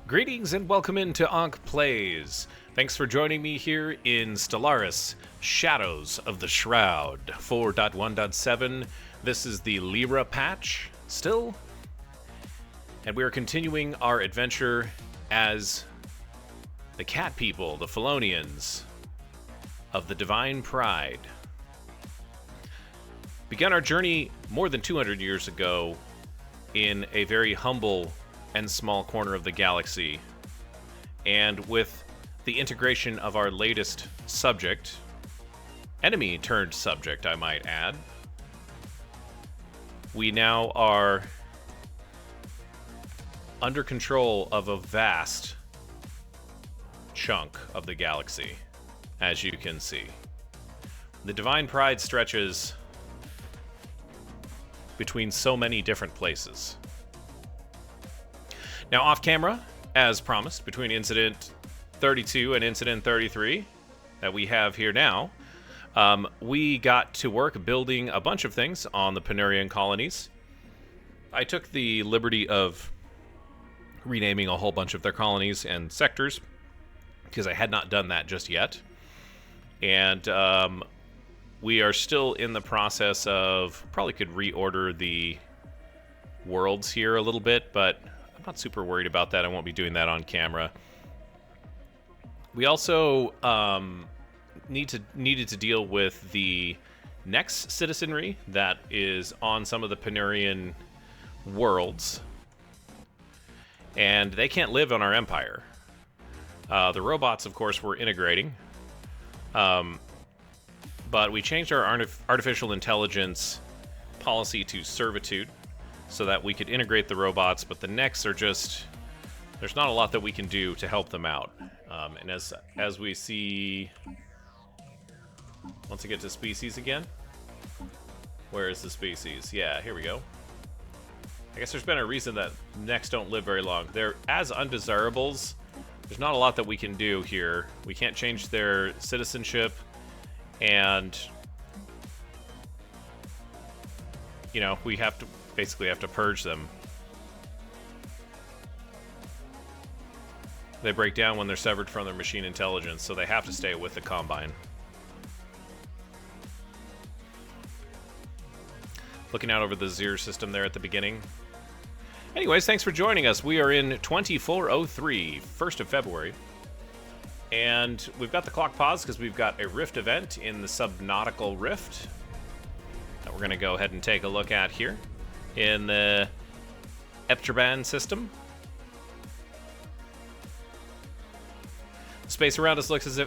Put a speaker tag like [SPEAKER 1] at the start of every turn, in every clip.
[SPEAKER 1] Greetings and welcome into Ankh Plays. Thanks for joining me here in Stellaris, Shadows of the Shroud 4.1.7. This is the Lyra patch, still. And we are continuing our adventure as the cat people, the Felonians of the Divine Pryde. Began our journey more than 200 years ago in a very humble and small corner of the galaxy, and with the integration of our latest subject, enemy turned subject I might add, we now are under control of a vast chunk of the galaxy, as you can see. The Divine Pryde stretches between so many different places. Now, off camera, as promised, between Incident 32 and Incident 33 that we have here now, we got to work building a bunch of things on the Penurian colonies. I took the liberty of renaming a whole bunch of their colonies and sectors, because I had not done that just yet. And we are still in the process of, probably could reorder the worlds here a little bit, but not super worried about that. I won't be doing that on camera. We also needed to deal with the next citizenry that is on some of the Penurian worlds, and they can't live on our empire. The robots, of course, we're integrating, but we changed our artificial intelligence policy to servitude, so that we could integrate the robots, but the Nexts are just... there's not a lot that we can do to help them out. And as we see... once I get to species again... where is the species? Yeah, here we go. I guess there's been a reason that Nexts don't live very long. They're as undesirables. There's not a lot that we can do here. We can't change their citizenship, and... you know, we have to... basically have to purge them. They break down when they're severed from their machine intelligence, so they have to stay with the Combine. Looking out over the Zir system there at the beginning. Anyways, thanks for joining us. We are in 2403, 1st of February. And we've got the clock paused because we've got a Rift event in the Subnautical Rift that we're going to go ahead and take a look at here in the Epturban system. The space around us looks as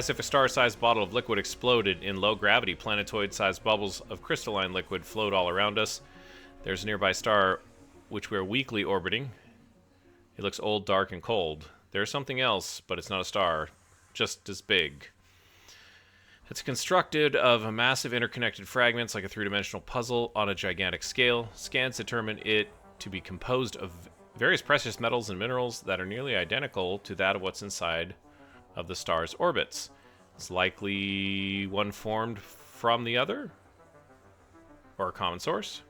[SPEAKER 1] if a star-sized bottle of liquid exploded. In low-gravity, planetoid-sized bubbles of crystalline liquid float all around us. There's a nearby star which we're weakly orbiting. It looks old, dark, and cold. There's something else, but it's not a star, just as big. It's constructed of massive interconnected fragments like a three-dimensional puzzle on a gigantic scale. Scans determine it to be composed of various precious metals and minerals that are nearly identical to that of what's inside of the star's orbits. It's likely one formed from the other, or a common source.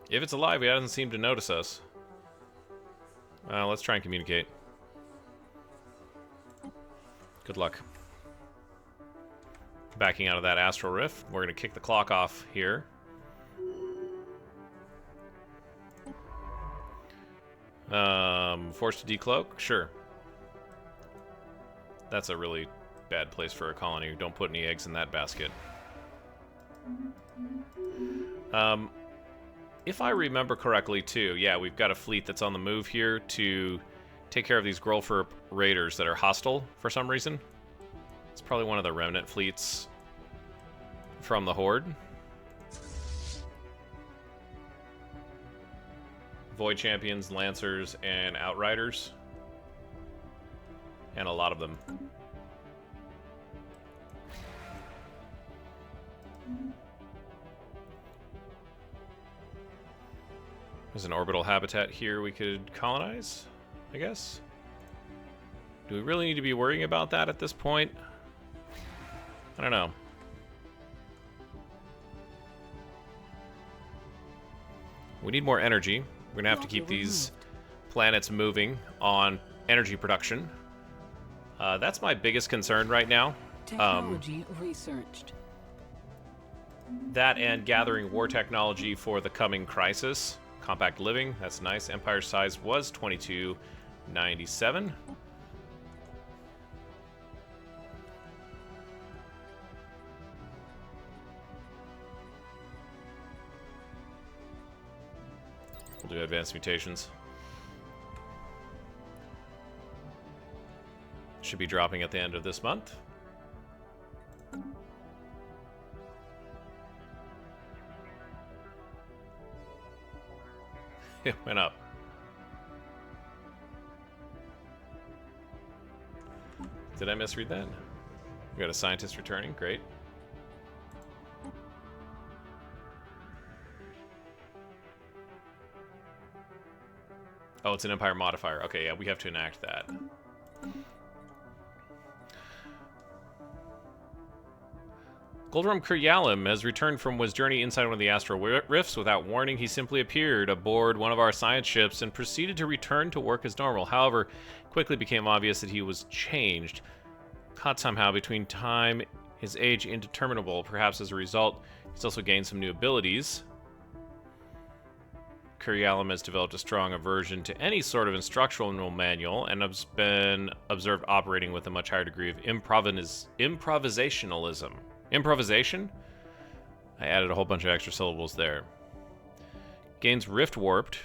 [SPEAKER 1] If it's alive, it doesn't seem to notice us. Let's try and communicate. Good luck. Backing out of that astral rift. We're going to kick the clock off here. Forced to decloak? Sure. That's a really bad place for a colony. Don't put any eggs in that basket. If I remember correctly, too, yeah, we've got a fleet that's on the move here to take care of these Grollferp raiders that are hostile for some reason. It's probably one of the remnant fleets from the Horde. Void Champions, Lancers, and Outriders. And a lot of them. There's an orbital habitat here we could colonize, I guess. Do we really need to be worrying about that at this point? I don't know. We need more energy. We're going to have to keep these planets moving on energy production. That's my biggest concern right now.
[SPEAKER 2] Technology researched.
[SPEAKER 1] That and gathering war technology for the coming crisis. Compact living, that's nice. Empire size was 2297. We'll do advanced mutations. Should be dropping at the end of this month. It went up. Did I misread that? We got a scientist returning. Great. Oh, it's an Empire modifier. Okay, yeah, we have to enact that. Goldrum Kuryalim has returned from his journey inside one of the astral rifts. Without warning, he simply appeared aboard one of our science ships and proceeded to return to work as normal. However, it quickly became obvious that he was changed. Caught somehow between time, his age indeterminable. Perhaps as a result, he's also gained some new abilities. Kuryalim has developed a strong aversion to any sort of instructional manual and has been observed operating with a much higher degree of improvisationalism. Improvisation? I added a whole bunch of extra syllables there. Gains Rift Warped,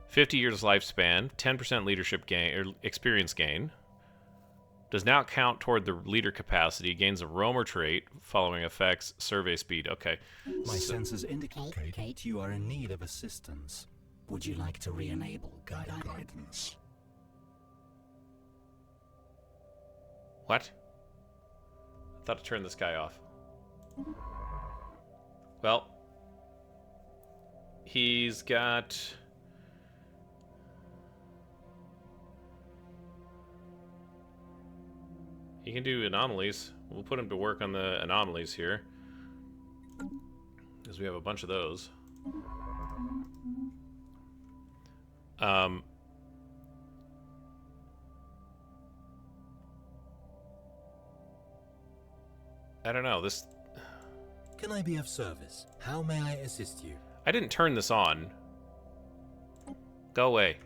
[SPEAKER 1] 50 years lifespan, 10% leadership gain, or experience gain. Does not count toward the leader capacity. Gains a roamer trait, following effects, survey speed. Okay.
[SPEAKER 3] My sensors indicate you are in need of assistance. Would you like to re-enable guidance?
[SPEAKER 1] What? I thought to turn this guy off. Well, he's got... He can do anomalies. We'll put him to work on the anomalies here, because we have a bunch of those. I don't know, this...
[SPEAKER 3] Can I be of service? How may I assist you?
[SPEAKER 1] I didn't turn this on. Go away.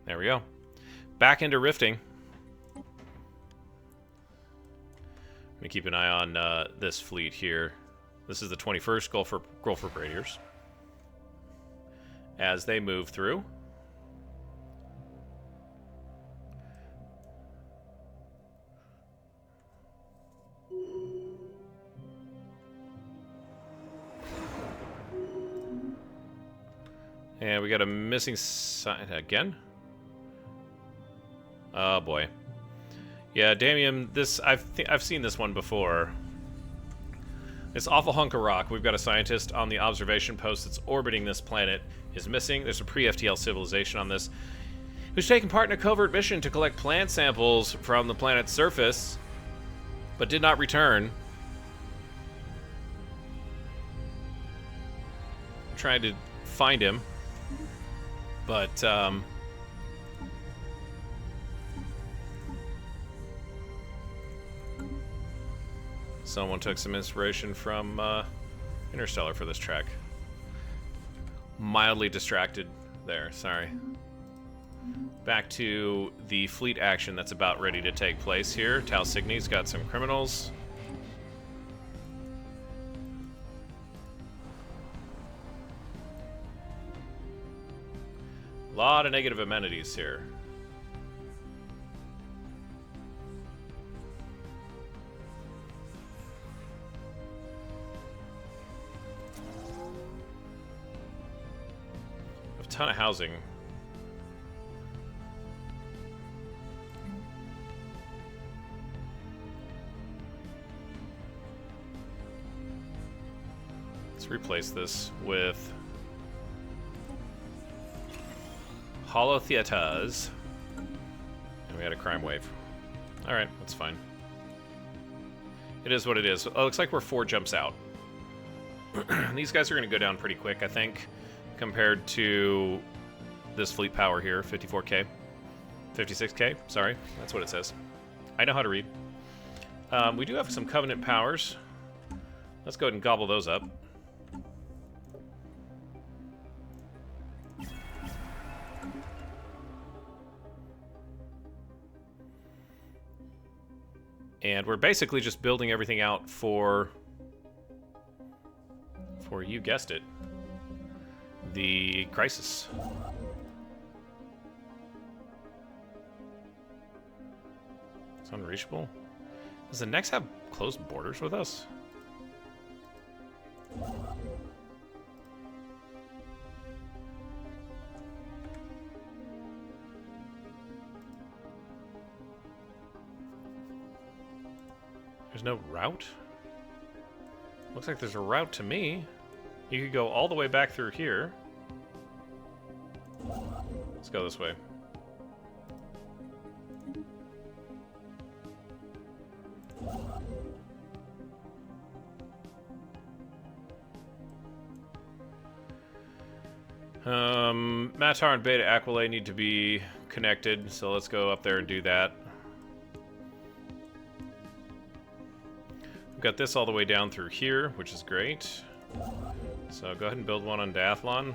[SPEAKER 1] There we go. Back into rifting. I'm gonna keep an eye on this fleet here. This is the 21st Grollferp Raiders. As they move through. And we got a missing sign again. Oh boy. Yeah, Damien, this I've seen this one before. This awful hunk of rock. We've got a scientist on the observation post that's orbiting this planet. Is missing. There's a pre-FTL civilization on this who's taken part in a covert mission to collect plant samples from the planet's surface, but did not return. Trying to find him, but someone took some inspiration from Interstellar for this track. Mildly distracted there, sorry. Back to the fleet action that's about ready to take place here. Tal Cygni's got some criminals. A lot of negative amenities here. Ton of housing. Let's replace this with holotheaters. And we had a crime wave. Alright, that's fine. It is what it is. Oh, looks like we're 4 jumps out. These guys are going to go down pretty quick, I think, compared to this fleet power here, 54k. 56k, sorry. That's what it says. I know how to read. We do have some Covenant powers. Let's go ahead and gobble those up. And we're basically just building everything out for you guessed it, the crisis. It's unreachable. Does the next have closed borders with us? There's no route? Looks like there's a route to me. You could go all the way back through here. Let's go this way. Matar and Beta Aquila need to be connected, so let's go up there and do that. We've got this all the way down through here, which is great. So go ahead and build one on Dathlon.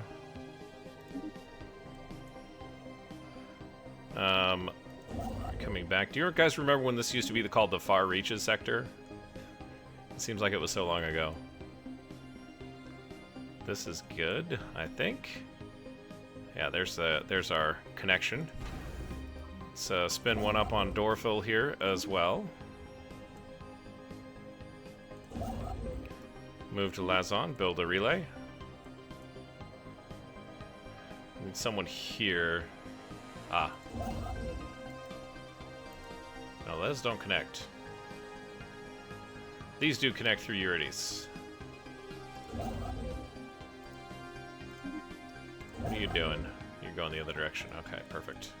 [SPEAKER 1] Coming back. Do you guys remember when this used to be called the Far Reaches sector? It seems like it was so long ago. This is good, I think. Yeah, there's our connection. Let's spin one up on Dorfil here as well. Move to Lazon, build a relay. Need someone here. Ah. No, those don't connect. These do connect through Eurydice. What are you doing? You're going the other direction. Okay, perfect.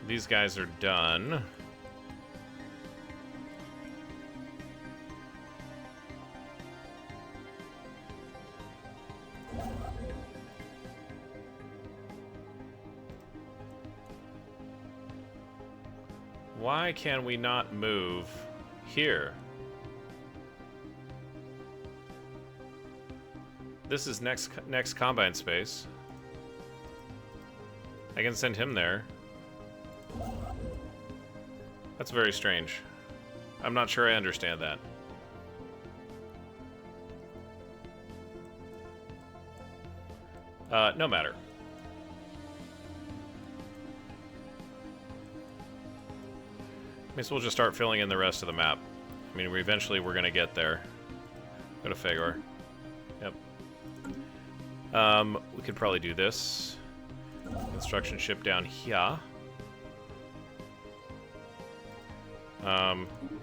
[SPEAKER 1] These guys are done. Why can we not move here? This is next combine space. I can send him there. That's very strange. I'm not sure I understand that. No matter. I guess we'll just start filling in the rest of the map. I mean, eventually we're gonna get there. Go to Fagor. Yep. We could probably do this. Construction ship down here.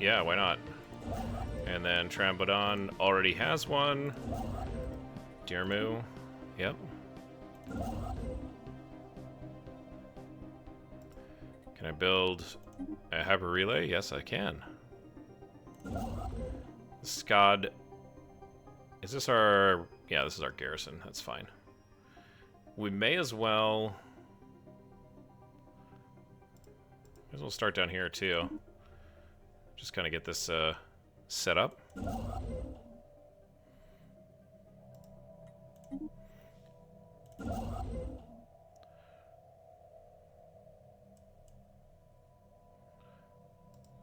[SPEAKER 1] Yeah, why not? And then Trambodon already has one. Dirmu. Yep. Can I build a hyper relay? Yes, I can. Scod. Is this our... Yeah, this is our garrison. That's fine. We may as well... May as well start down here, too. Just kind of get this set up.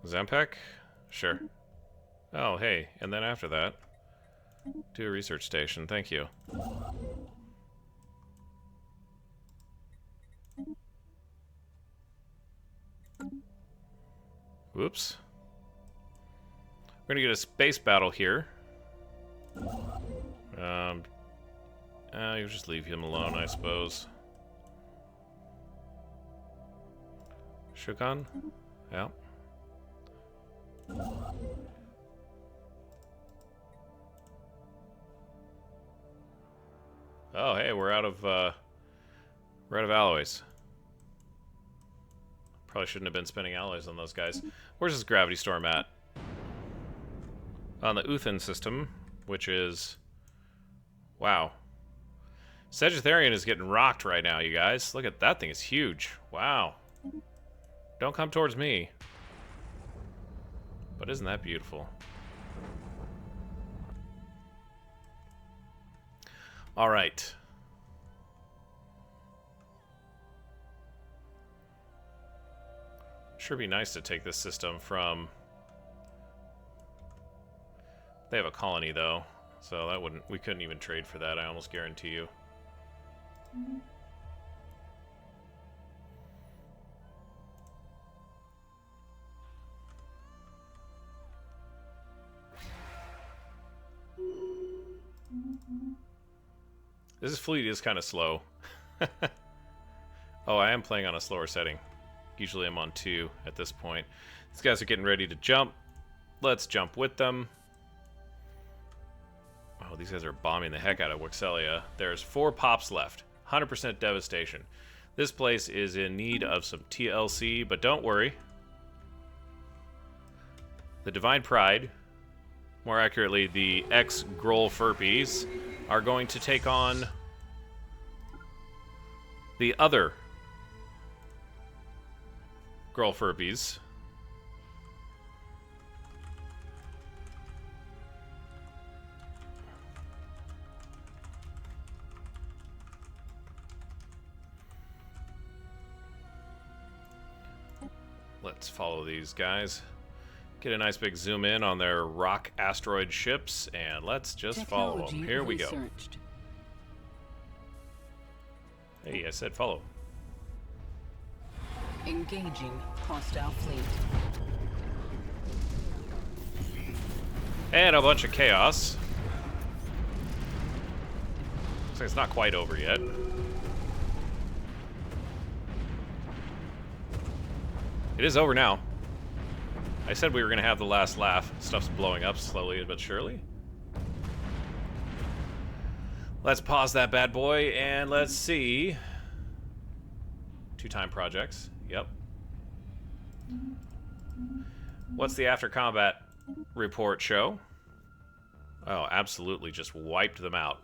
[SPEAKER 1] Zampek? Sure. Oh, hey, and then after that, do a research station. Thank you. Whoops. We're gonna get a space battle here. You just leave him alone, I suppose. Shukan? Yeah. Oh, hey, we're out of alloys. Probably shouldn't have been spending alloys on those guys. Where's this gravity storm at? On the Uthan system, which is... Wow. Sagittarian is getting rocked right now, you guys. Look at that thing, it's huge. Wow. Don't come towards me. But isn't that beautiful? All right. Sure be nice to take this system from... They have a colony, though. So that wouldn't... We couldn't even trade for that, I almost guarantee you. This fleet is kind of slow. Oh, I am playing on a slower setting. Usually I'm on 2 at this point. These guys are getting ready to jump. Let's jump with them. Oh, these guys are bombing the heck out of Wexelia. There's 4 pops left. 100% devastation. This place is in need of some TLC, but don't worry. The Divine Pryde, more accurately the ex-Grollferpies, are going to take on the other Grollferpies. Let's follow these guys. Get a nice big zoom in on their rock asteroid ships, and let's just follow them. Here we go. Hey, I said follow.
[SPEAKER 2] Engaging hostile fleet.
[SPEAKER 1] And a bunch of chaos. Looks like it's not quite over yet. It is over now. I said we were going to have the last laugh. Stuff's blowing up slowly but surely. Let's pause that bad boy and let's see. 2 time projects. Yep. What's the after combat report show? Oh, absolutely just wiped them out.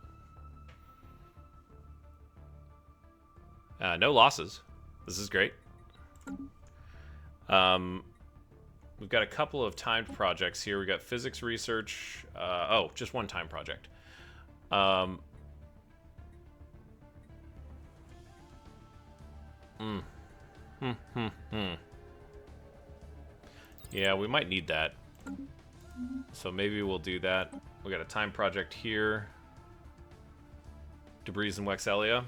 [SPEAKER 1] No losses. This is great. We've got a couple of timed projects here. We got physics research. Oh, just 1 time project. Yeah, we might need that. So maybe we'll do that. We got a time project here. Debris in Wexelia.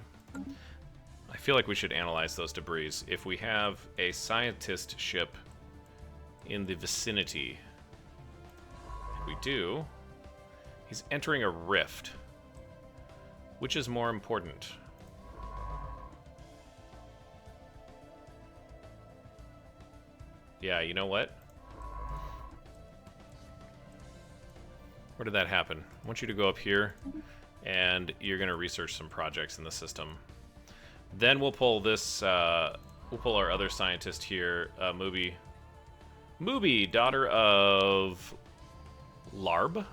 [SPEAKER 1] I feel like we should analyze those debris. If we have a scientist ship in the vicinity, if we do, he's entering a rift. Which is more important? Yeah, you know what? Where did that happen? I want you to go up here, and you're going to research some projects in the system. Then we'll pull this, we'll pull our other scientist here, Mooby, daughter of Larb?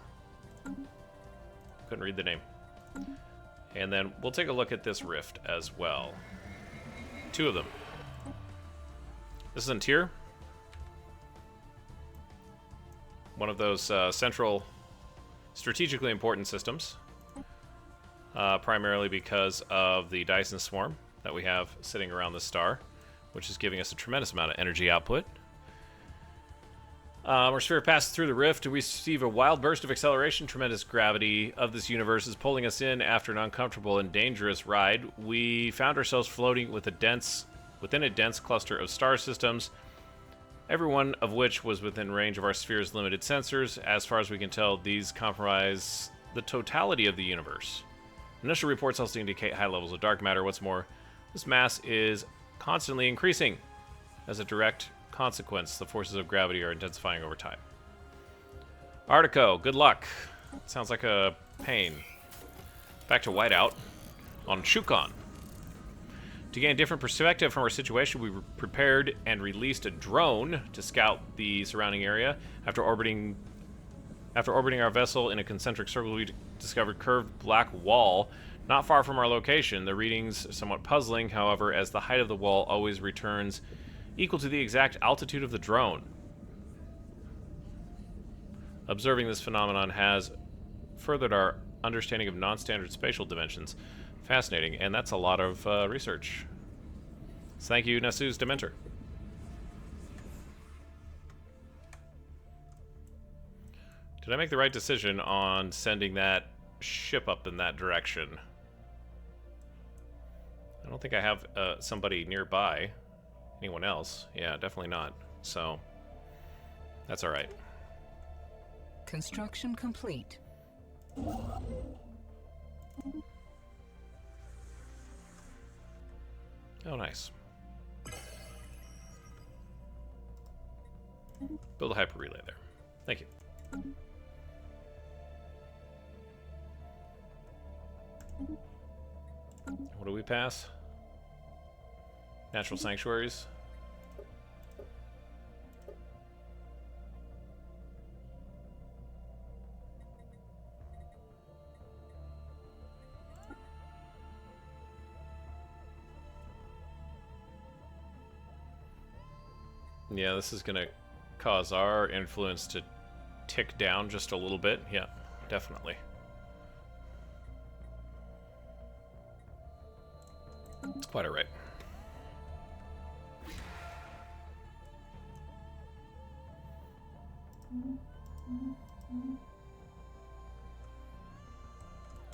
[SPEAKER 1] Couldn't read the name. And then we'll take a look at this rift as well. 2 of them. This is in tier. One of those central, strategically important systems. Primarily because of the Dyson Swarm that we have sitting around this star, which is giving us a tremendous amount of energy output. Our sphere passes through the rift to receive a wild burst of acceleration. Tremendous gravity of this universe is pulling us in after an uncomfortable and dangerous ride. We found ourselves floating within a dense cluster of star systems, every one of which was within range of our sphere's limited sensors. As far as we can tell, these comprise the totality of the universe. Initial reports also indicate high levels of dark matter. What's more, this mass is constantly increasing. As a direct consequence, the forces of gravity are intensifying over time. Artico, good luck. Sounds like a pain. Back to Whiteout. on Shukon. To gain a different perspective from our situation, we prepared and released a drone to scout the surrounding area. After orbiting our vessel in a concentric circle, we discovered curved black wall not far from our location. The readings are somewhat puzzling, however, as the height of the wall always returns equal to the exact altitude of the drone. Observing this phenomenon has furthered our understanding of non-standard spatial dimensions. Fascinating, and that's a lot of research. So thank you, Nasu's Dementor. Did I make the right decision on sending that ship up in that direction? I don't think I have somebody nearby. Anyone else? Yeah, definitely not. So, that's alright.
[SPEAKER 2] Construction complete.
[SPEAKER 1] Oh, nice. Build a hyper relay there. Thank you. What do we pass? Natural sanctuaries. Yeah, this is gonna cause our influence to tick down just a little bit. Yeah, definitely. It's quite alright.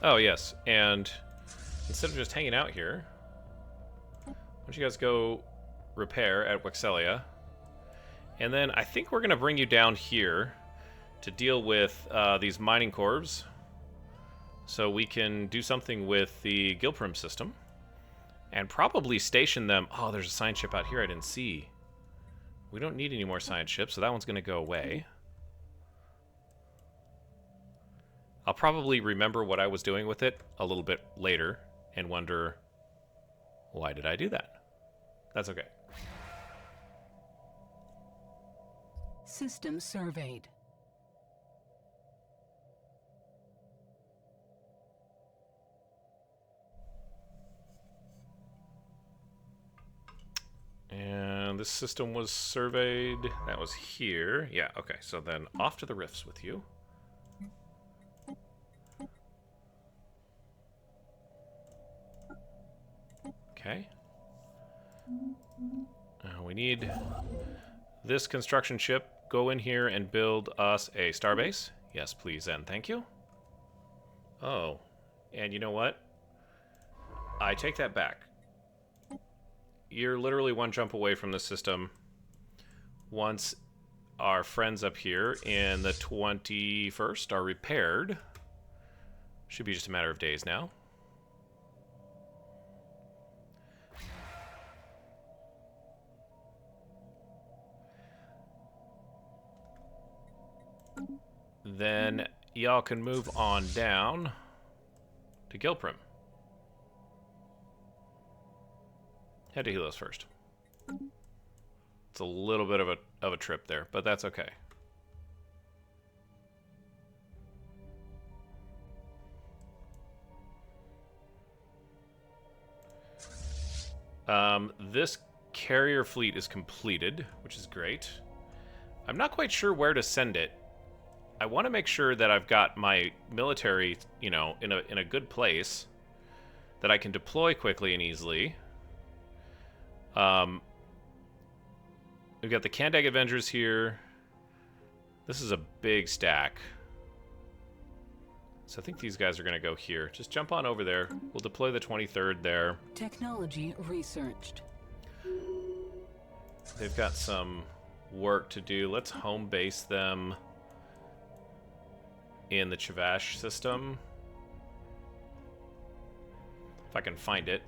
[SPEAKER 1] Oh, yes, and instead of just hanging out here, why don't you guys go repair at Wexelia? And then I think we're going to bring you down here to deal with these mining cores, so we can do something with the Gilprim system, and probably station them. Oh, there's a science ship out here I didn't see. We don't need any more science ships, so that one's going to go away. I'll probably remember what I was doing with it a little bit later and wonder, why did I do that? That's okay.
[SPEAKER 2] System surveyed.
[SPEAKER 1] And this system was surveyed. That was here. Yeah, okay. So then off to the rifts with you. Okay. We need this construction ship. Go in here and build us a starbase. Yes, please, and thank you. Oh, and you know what? I take that back. You're literally one jump away from the system. Once our friends up here in the 21st are repaired, should be just a matter of days now. Then y'all can move on down to Gilprim. Head to Helos first. It's a little bit of a trip there, but that's okay. This carrier fleet is completed, which is great. I'm not quite sure where to send it. I want to make sure that I've got my military, you know, in a good place that I can deploy quickly and easily. We've got the Kandag Avengers here. This is a big stack. So I think these guys are going to go here. Just jump on over there. We'll deploy the 23rd there.
[SPEAKER 2] Technology researched.
[SPEAKER 1] They've got some work to do. Let's home base them in the Chavash system. If I can find it.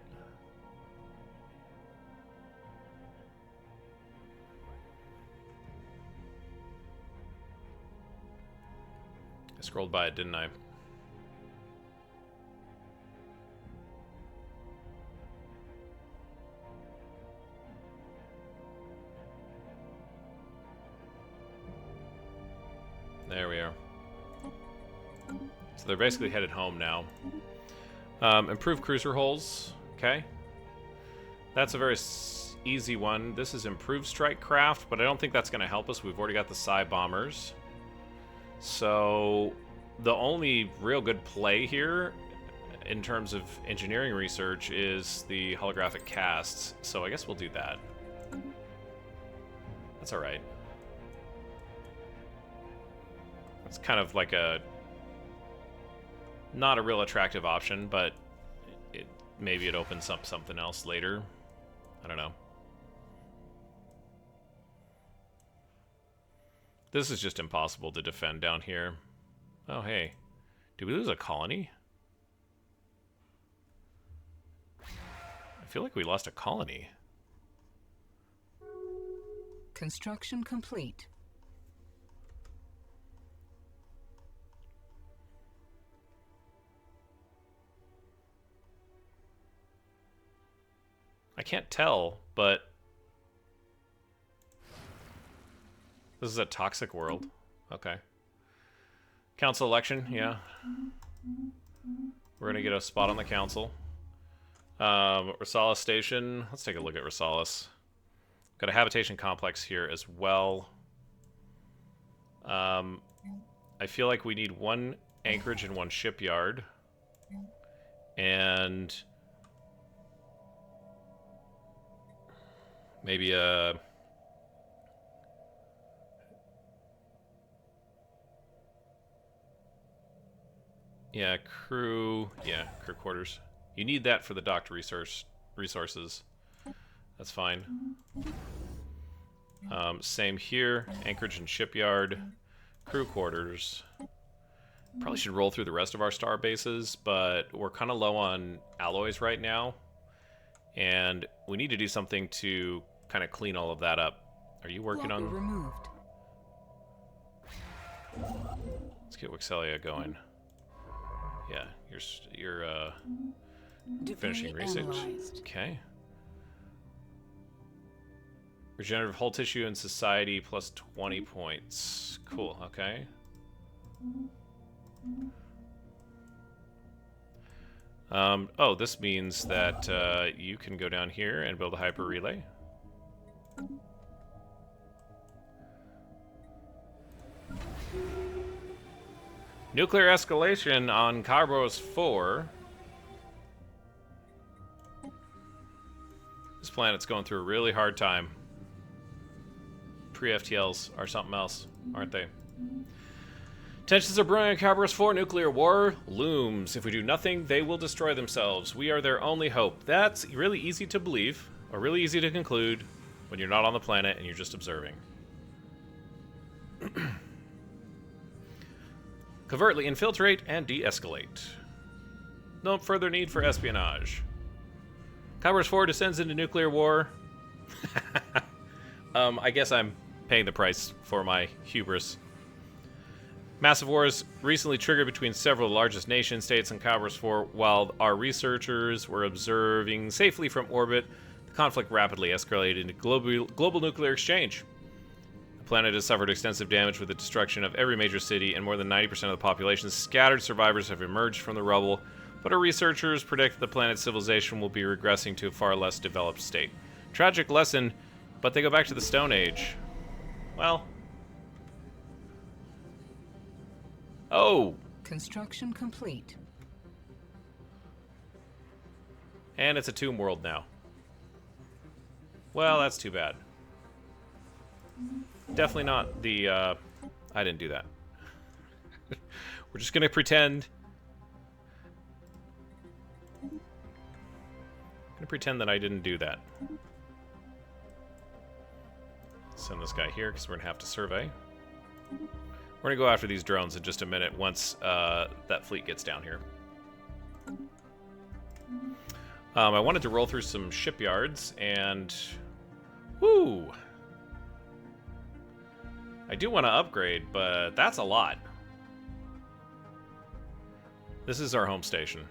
[SPEAKER 1] I scrolled by it, didn't I? There we are. So they're basically headed home now. Improve cruiser hulls. Okay. That's a very easy one. This is improved strike craft, but I don't think that's going to help us. We've already got the Psy bombers. So the only real good play here in terms of engineering research is the holographic casts. So I guess we'll do that. That's all right. It's kind of like a not a real attractive option, but maybe it opens up something else later. I don't know. This is just impossible to defend down here. Oh, hey. Did we lose a colony? I feel like we lost a colony.
[SPEAKER 2] Construction complete.
[SPEAKER 1] I can't tell, but this is a toxic world. Okay. Council election, yeah. We're gonna get a spot on the council. Rosalis Station. Let's take a look at Rosalis. Got a habitation complex here as well. I feel like we need one anchorage and one shipyard. And maybe a... Yeah, crew quarters. You need that for the docked resources. That's fine. Same here. Anchorage and shipyard. Crew quarters. Probably should roll through the rest of our star bases, but we're kind of low on alloys right now. And we need to do something to kind of clean all of that up. Are you working on...
[SPEAKER 2] removed.
[SPEAKER 1] Let's get Wixelia going. Yeah, you're finishing research.
[SPEAKER 2] Analyzed.
[SPEAKER 1] Okay. Regenerative hull tissue and society plus 20 points. Cool, okay. Oh, this means that you can go down here and build a hyper relay. Nuclear escalation on Carbos 4. This planet's going through a really hard time. Pre-FTLs are something else, aren't they? Tensions are brewing on Carbos 4. Nuclear war looms. If we do nothing, they will destroy themselves. We are their only hope. That's really easy to believe, or really easy to conclude, when you're not on the planet and you're just observing. Covertly infiltrate and de-escalate. No further need for espionage. Carbos 4 descends into nuclear war. I guess I'm paying the price for my hubris. Massive wars recently triggered between several of the largest nation states and Carbos 4. While our researchers were observing safely from orbit, the conflict rapidly escalated into global nuclear exchange. The planet has suffered extensive damage with the destruction of every major city, and more than 90% of the population's scattered survivors have emerged from the rubble, but our researchers predict that the planet's civilization will be regressing to a far less developed state. Tragic lesson, but they go back to the Stone Age. Well... Oh!
[SPEAKER 2] Construction complete.
[SPEAKER 1] And it's a tomb world now. Well, that's too bad. Definitely not the, I didn't do that. We're just gonna pretend... that I didn't do that. Send this guy here, because we're gonna have to survey. We're gonna go after these drones in just a minute once that fleet gets down here. I wanted to roll through some shipyards, and... Woo! I do want to upgrade, but that's a lot. This is our home station.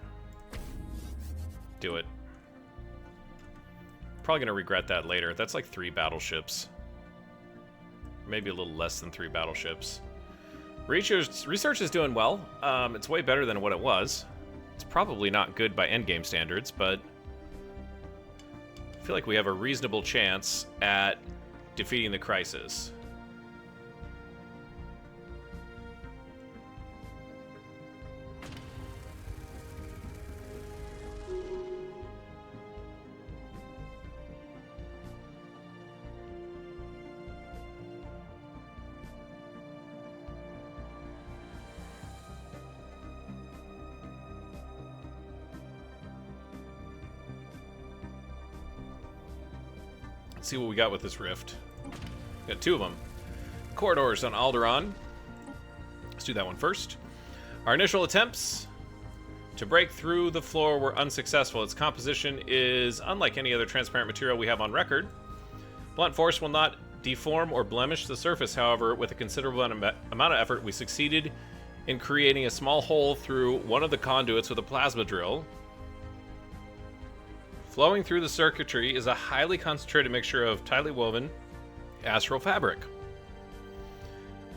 [SPEAKER 1] Do it. Probably gonna regret that later. That's like 3 battleships. Maybe a little less than 3 battleships. Research is doing well. It's way better than what it was. It's probably not good by endgame standards, but I feel like we have a reasonable chance at defeating the crisis. Let's see what we got with this rift. Got two of them. Corridors on Alderaan. Let's do that one first. Our initial attempts to break through the floor were unsuccessful. Its composition is unlike any other transparent material we have on record. Blunt force will not deform or blemish the surface, however, with a considerable amount of effort, we succeeded in creating a small hole through one of the conduits with a plasma drill. Flowing through the circuitry is a highly concentrated mixture of tightly woven astral fabric.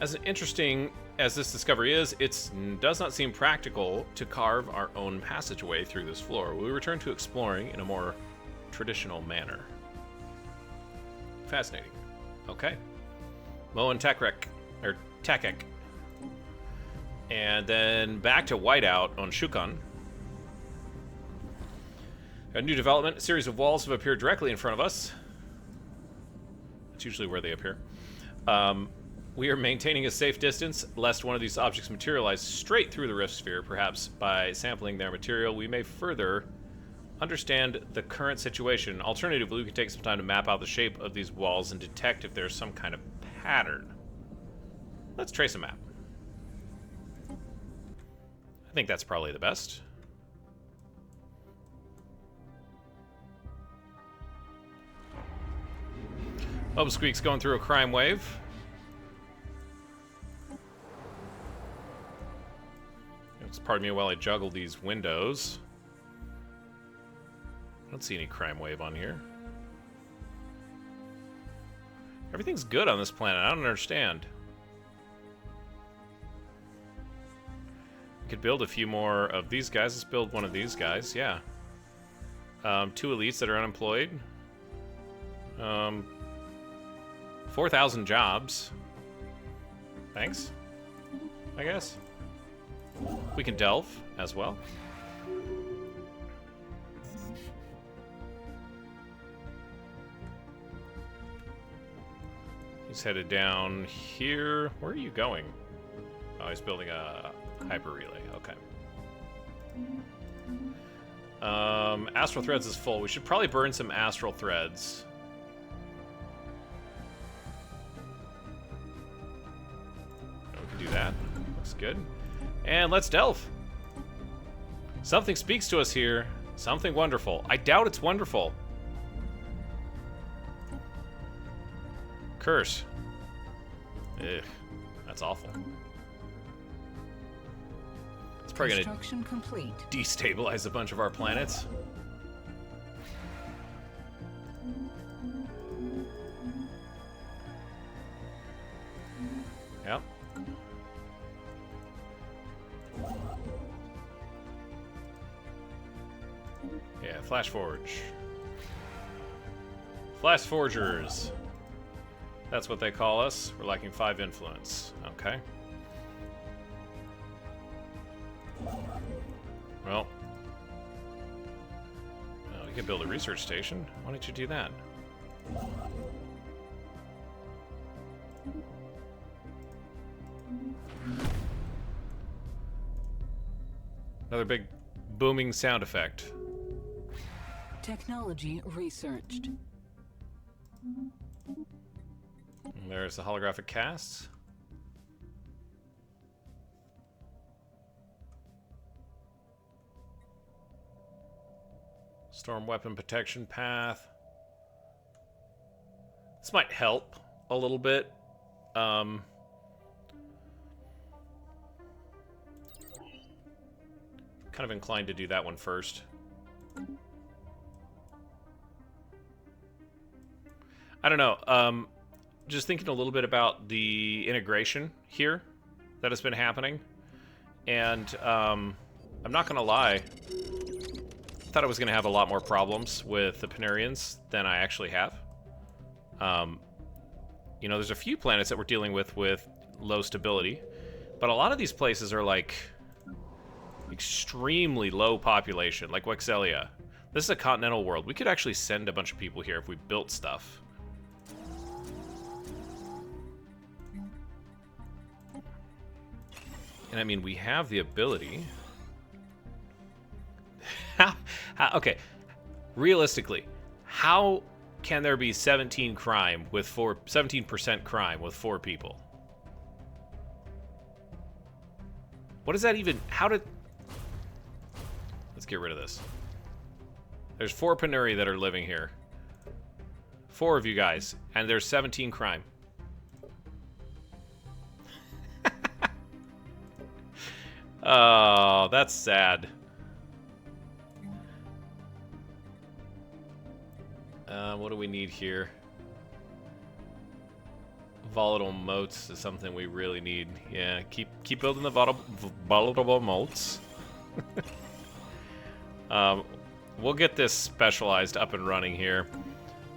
[SPEAKER 1] As interesting as this discovery is, it does not seem practical to carve our own passageway through this floor. We return to exploring in a more traditional manner. Fascinating. Okay. Mo and Tekek. And then back to Whiteout on Shukon. A new development. A series of walls have appeared directly in front of us. That's usually where they appear. We are maintaining a safe distance, lest one of these objects materialize straight through the rift sphere. Perhaps by sampling their material, we may further understand the current situation. Alternatively, we could take some time to map out the shape of these walls and detect if there's some kind of pattern. Let's trace a map. I think that's probably the best. Squeak's going through a crime wave. Pardon me while I juggle these windows. I don't see any crime wave on here. Everything's good on this planet. I don't understand. We could build a few more of these guys. Let's build one of these guys. Yeah. 2 elites that are unemployed. 4,000 jobs. Thanks, I guess. We can delve as well. He's headed down here. Where are you going? Oh, he's building a hyper relay. Okay. Astral threads is full. We should probably burn some astral threads. We can do that. Looks good. And let's delve. Something speaks to us here. Something wonderful. I doubt it's wonderful. Curse. Ugh. That's awful. It's probably gonna
[SPEAKER 2] complete.
[SPEAKER 1] Destabilize a bunch of our planets. Yep. Yeah, Flash Forge. Flash Forgers. That's what they call us. We're lacking 5 influence. Okay. Well. We could build a research station. Why don't you do that? Another big booming sound effect.
[SPEAKER 2] Technology researched.
[SPEAKER 1] And there's the holographic casts. Storm weapon protection path. This might help a little bit. Kind of inclined to do that one first. I don't know. Just thinking a little bit about the integration here. that has been happening. And I'm not going to lie, I thought I was going to have a lot more problems with the Panarians than I actually have. You know, there's a few planets that we're dealing with low stability, but a lot of these places are like extremely low population, like Wexelia. This is a continental world. We could actually send a bunch of people here if we built stuff. And I mean, we have the ability. Okay, realistically, how can there be 17% crime with 4 people? What does that even? How did? Let's get rid of this. There's 4 Panuri that are living here. 4 of you guys, and there's 17 crime. Oh, that's sad. What do we need here? Volatile motes is something we really need. Yeah, keep building the volatile motes. We'll get this specialized up and running here.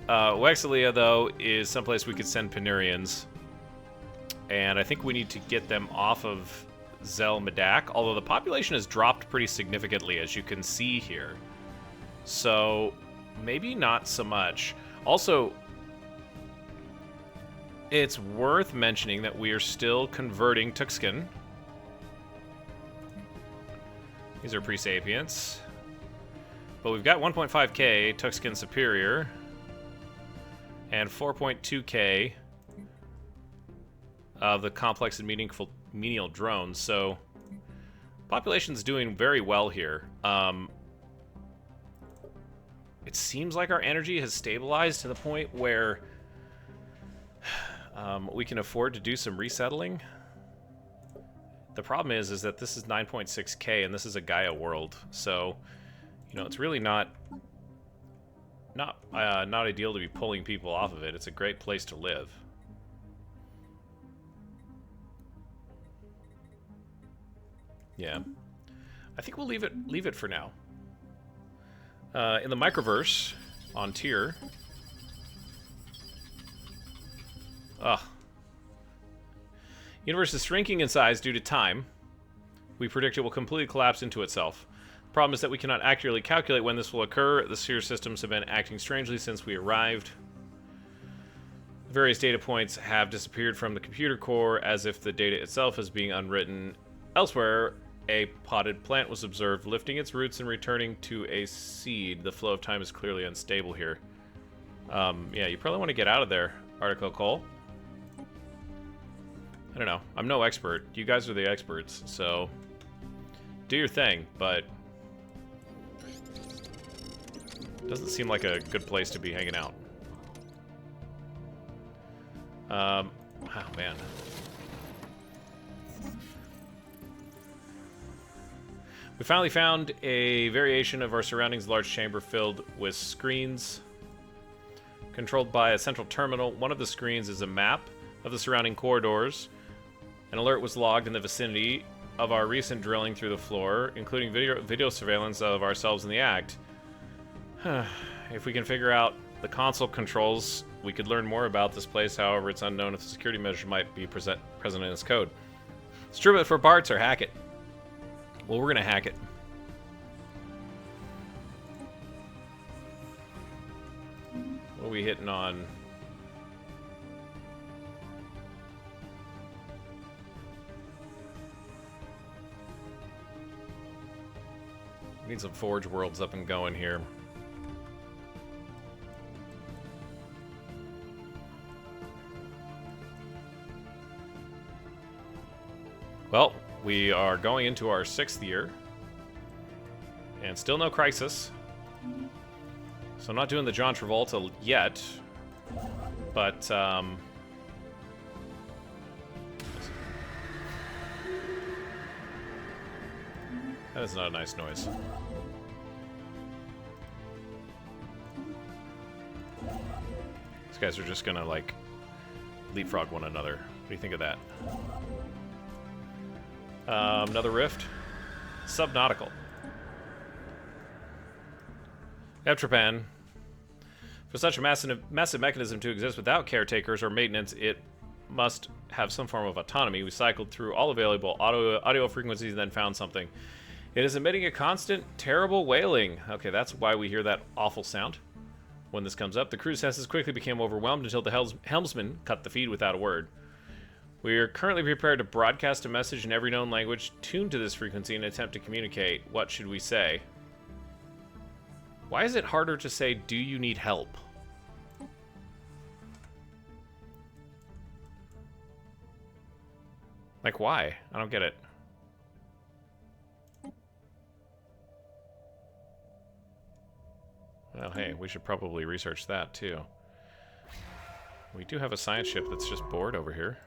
[SPEAKER 1] Wexelia, though, is someplace we could send Panurians. And I think we need to get them off of Zel Medak, although the population has dropped pretty significantly, as you can see here. So, maybe not so much. Also, it's worth mentioning that we are still converting Tuxkin. These are pre-sapients. But we've got 1.5k Tuxkin Superior and 4.2k of the complex and meaningful menial drones, so population's doing very well here. It seems like our energy has stabilized to the point where we can afford to do some resettling. The problem is that this is 9.6k and this is a Gaia world, so you know it's really not ideal to be pulling people off of it. It's a great place to live. Yeah, I think we'll leave it for now. In the microverse on Tyr. Universe is shrinking in size due to time. We predict it will completely collapse into itself. The problem is that we cannot accurately calculate when this will occur. The sphere systems have been acting strangely since we arrived. Various data points have disappeared from the computer core as if the data itself is being unwritten. Elsewhere, a potted plant was observed lifting its roots and returning to a seed. The flow of time is clearly unstable here. Yeah, you probably want to get out of there, Article Cole. I don't know. I'm no expert. You guys are the experts, so do your thing, but doesn't seem like a good place to be hanging out. Oh, man. We finally found a variation of our surroundings, a large chamber filled with screens controlled by a central terminal. One of the screens is a map of the surrounding corridors. An alert was logged in the vicinity of our recent drilling through the floor, including video surveillance of ourselves in the act. If we can figure out the console controls, we could learn more about this place. However, it's unknown if the security measure might be present in its code. Strip it for parts or hack it. Well, we're gonna hack it. What are we hitting on? We need some Forge Worlds up and going here. Well, we are going into our 6th year, and still no crisis. So I'm not doing the John Travolta yet, but that is not a nice noise. These guys are just gonna like leapfrog one another. What do you think of that? Another rift. Subnautical. Epitropan. For such a massive mechanism to exist without caretakers or maintenance, it must have some form of autonomy. We cycled through all available audio frequencies and then found something. It is emitting a constant, terrible wailing. Okay, that's why we hear that awful sound when this comes up. The crew's senses quickly became overwhelmed until the helmsman cut the feed without a word. We are currently prepared to broadcast a message in every known language tuned to this frequency in an attempt to communicate. What should we say? Why is it harder to say, do you need help? Like, why? I don't get it. Well, hey, we should probably research that, too. We do have a science ship that's just bored over here.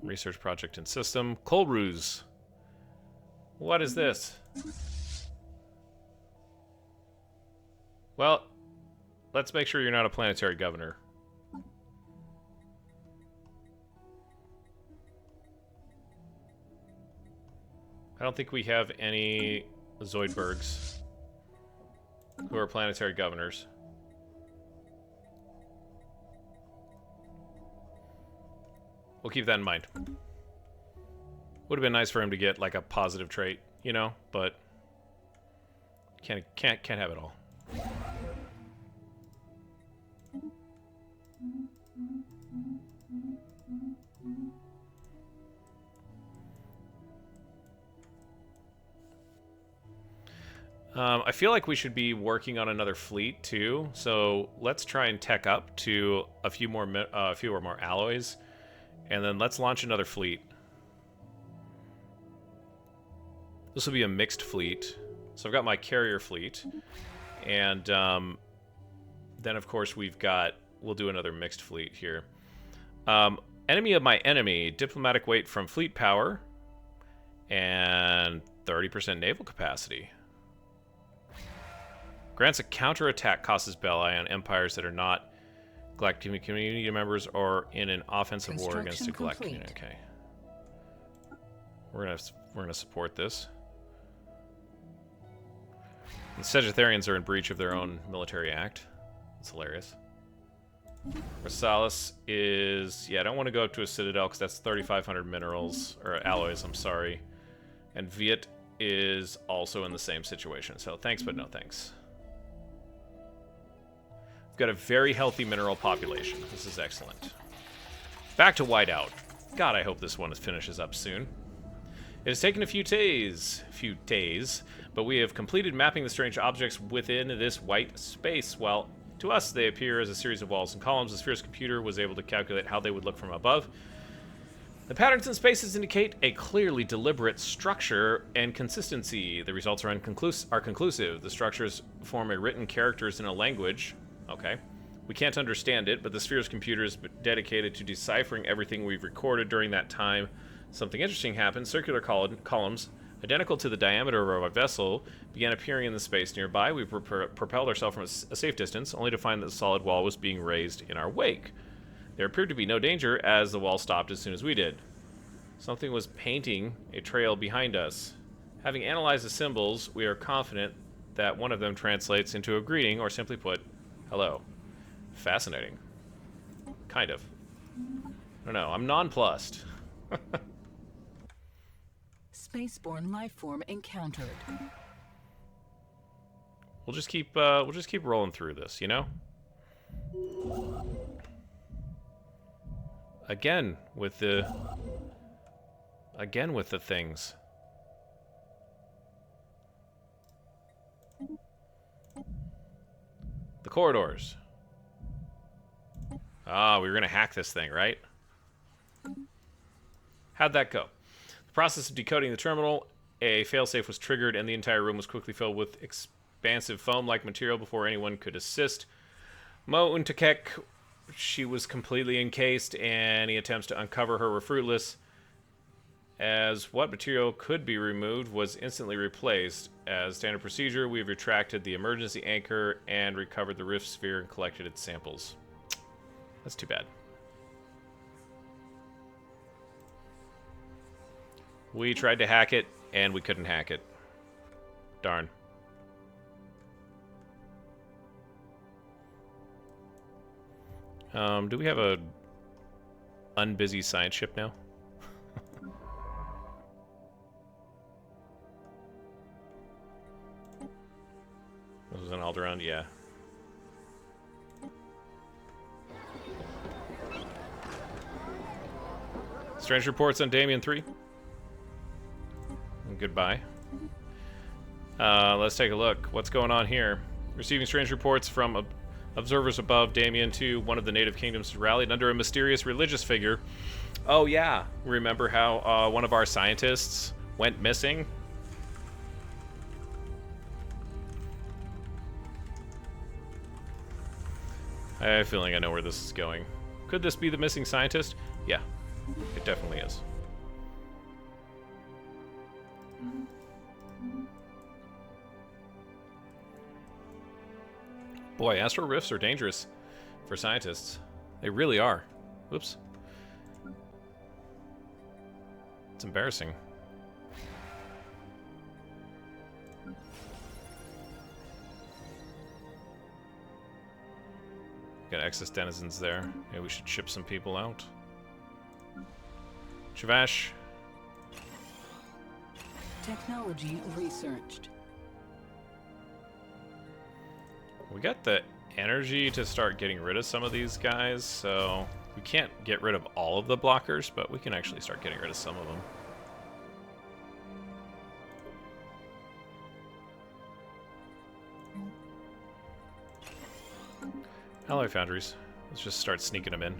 [SPEAKER 1] Research project and system. Coal ruse. What is this? Well, let's make sure you're not a planetary governor. I don't think we have any Zoidbergs who are planetary governors. We'll keep that in mind. Would have been nice for him to get like a positive trait, you know, but can't have it all. I feel like we should be working on another fleet too, so let's try and tech up to a few more alloys, and then let's launch another fleet. This will be a mixed fleet. So I've got my carrier fleet, and then of course we'll do another mixed fleet here. Enemy of my enemy, diplomatic weight from fleet power, and 30% naval capacity. Grants a counterattack costs Belli on empires that are not galactic community members or in an offensive war against a galactic community. Okay. We're gonna support this. The Sagittarians are in breach of their own military act. It's hilarious. Rosales is... Yeah, I don't want to go up to a citadel because that's 3,500 minerals, or alloys, I'm sorry. And Viet is also in the same situation. So thanks, but no thanks. We've got a very healthy mineral population. This is excellent. Back to Whiteout. God, I hope this one finishes up soon. It has taken a few days, but we have completed mapping the strange objects within this white space. While to us they appear as a series of walls and columns, the sphere's computer was able to calculate how they would look from above. The patterns and spaces indicate a clearly deliberate structure and consistency. The results are conclusive. The structures form a written characters in a language. Okay. We can't understand it, but the sphere's computer is dedicated to deciphering everything we've recorded during that time. Something interesting happened. Circular columns, identical to the diameter of our vessel, began appearing in the space nearby. We propelled ourselves from a safe distance, only to find that the solid wall was being raised in our wake. There appeared to be no danger, as the wall stopped as soon as we did. Something was painting a trail behind us. Having analyzed the symbols, we are confident that one of them translates into a greeting, or simply put, hello. Fascinating. Kind of. I don't know. I'm nonplussed.
[SPEAKER 2] Spaceborne life form encountered.
[SPEAKER 1] We'll just keep rolling through this, you know? Again with the things. The corridors. Ah, we were gonna hack this thing, right? How'd that go? The process of decoding the terminal, a failsafe was triggered, and the entire room was quickly filled with expansive foam-like material before anyone could assist. Mo Untakek, she was completely encased, and any attempts to uncover her were fruitless, as what material could be removed was instantly replaced. As standard procedure, we've retracted the emergency anchor and recovered the rift sphere and collected its samples. That's too bad. We tried to hack it, and we couldn't hack it. Darn. Do we have a unbusy science ship now? This was an Alderaan, yeah. Strange reports on Damien 3. Goodbye. Let's take a look. What's going on here? Receiving strange reports from observers above Damien 2. One of the native kingdoms rallied under a mysterious religious figure. Oh yeah, remember how one of our scientists went missing? I have a feeling I know where this is going. Could this be the missing scientist? Yeah, it definitely is. Boy, astral rifts are dangerous for scientists. They really are. Whoops. It's embarrassing. Got excess denizens there. Maybe we should ship some people out. Chavash.
[SPEAKER 2] Technology researched.
[SPEAKER 1] We got the energy to start getting rid of some of these guys, so we can't get rid of all of the blockers, but we can actually start getting rid of some of them. Alloy foundries. Let's just start sneaking them in.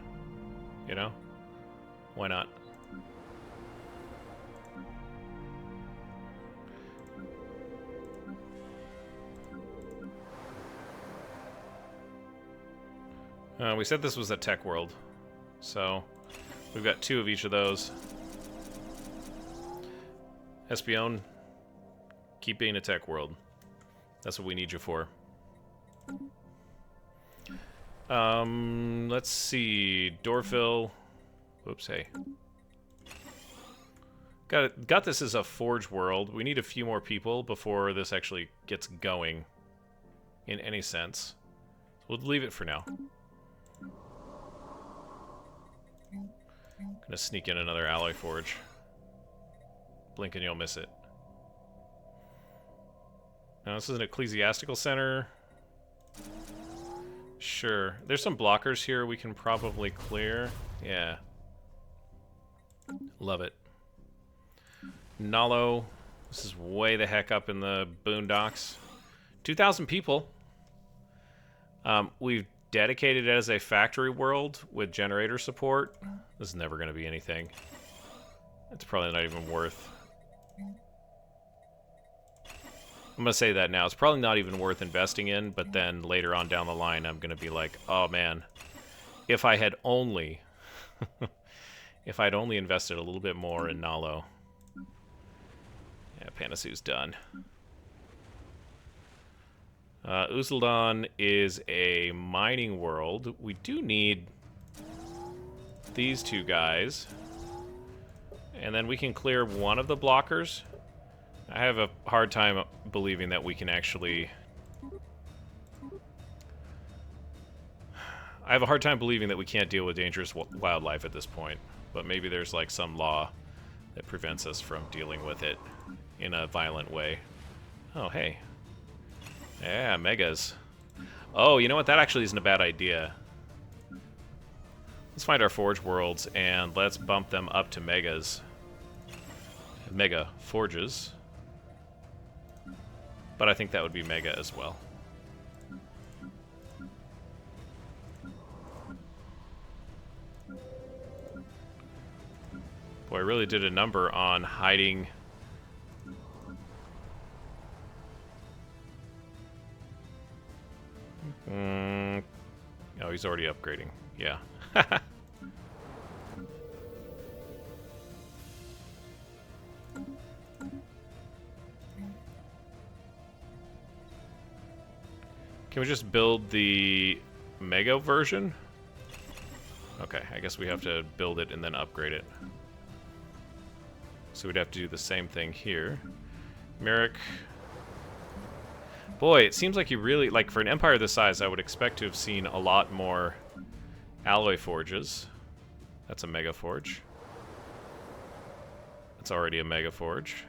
[SPEAKER 1] You know? Why not? We said this was a tech world, so we've got 2 of each of those. Espion, keep being a tech world. That's what we need you for. Let's see. Dorfil. Whoops, hey. Got this as a forge world. We need a few more people before this actually gets going in any sense. We'll leave it for now. Gonna sneak in another alloy forge. Blink and you'll miss it. Now this is an ecclesiastical center. Sure. There's some blockers here we can probably clear. Yeah. Love it. Nalo. This is way the heck up in the boondocks. 2,000 people. We've dedicated it as a factory world with generator support. This is never going to be anything. It's probably not even worth... I'm going to say that now. It's probably not even worth investing in, but then later on down the line, I'm going to be like, oh man, if I had only... if I'd only invested a little bit more in Nalo. Yeah, Panasu's done. Uzeldon is a mining world. We do need these 2 guys. And then we can clear one of the blockers. I have a hard time believing that we can actually... I have a hard time believing that we can't deal with dangerous wildlife at this point. But maybe there's like some law that prevents us from dealing with it in a violent way. Oh, hey. Yeah, megas. Oh, you know what? That actually isn't a bad idea. Let's find our forge worlds and let's bump them up to megas. Mega forges. But I think that would be mega as well. Boy, I really did a number on hiding... Oh, he's already upgrading. Yeah. Can we just build the Mega version? Okay, I guess we have to build it and then upgrade it. So we'd have to do the same thing here. Merrick. Boy, it seems like you really, like for an empire this size, I would expect to have seen a lot more alloy forges. That's a mega forge. That's already a mega forge.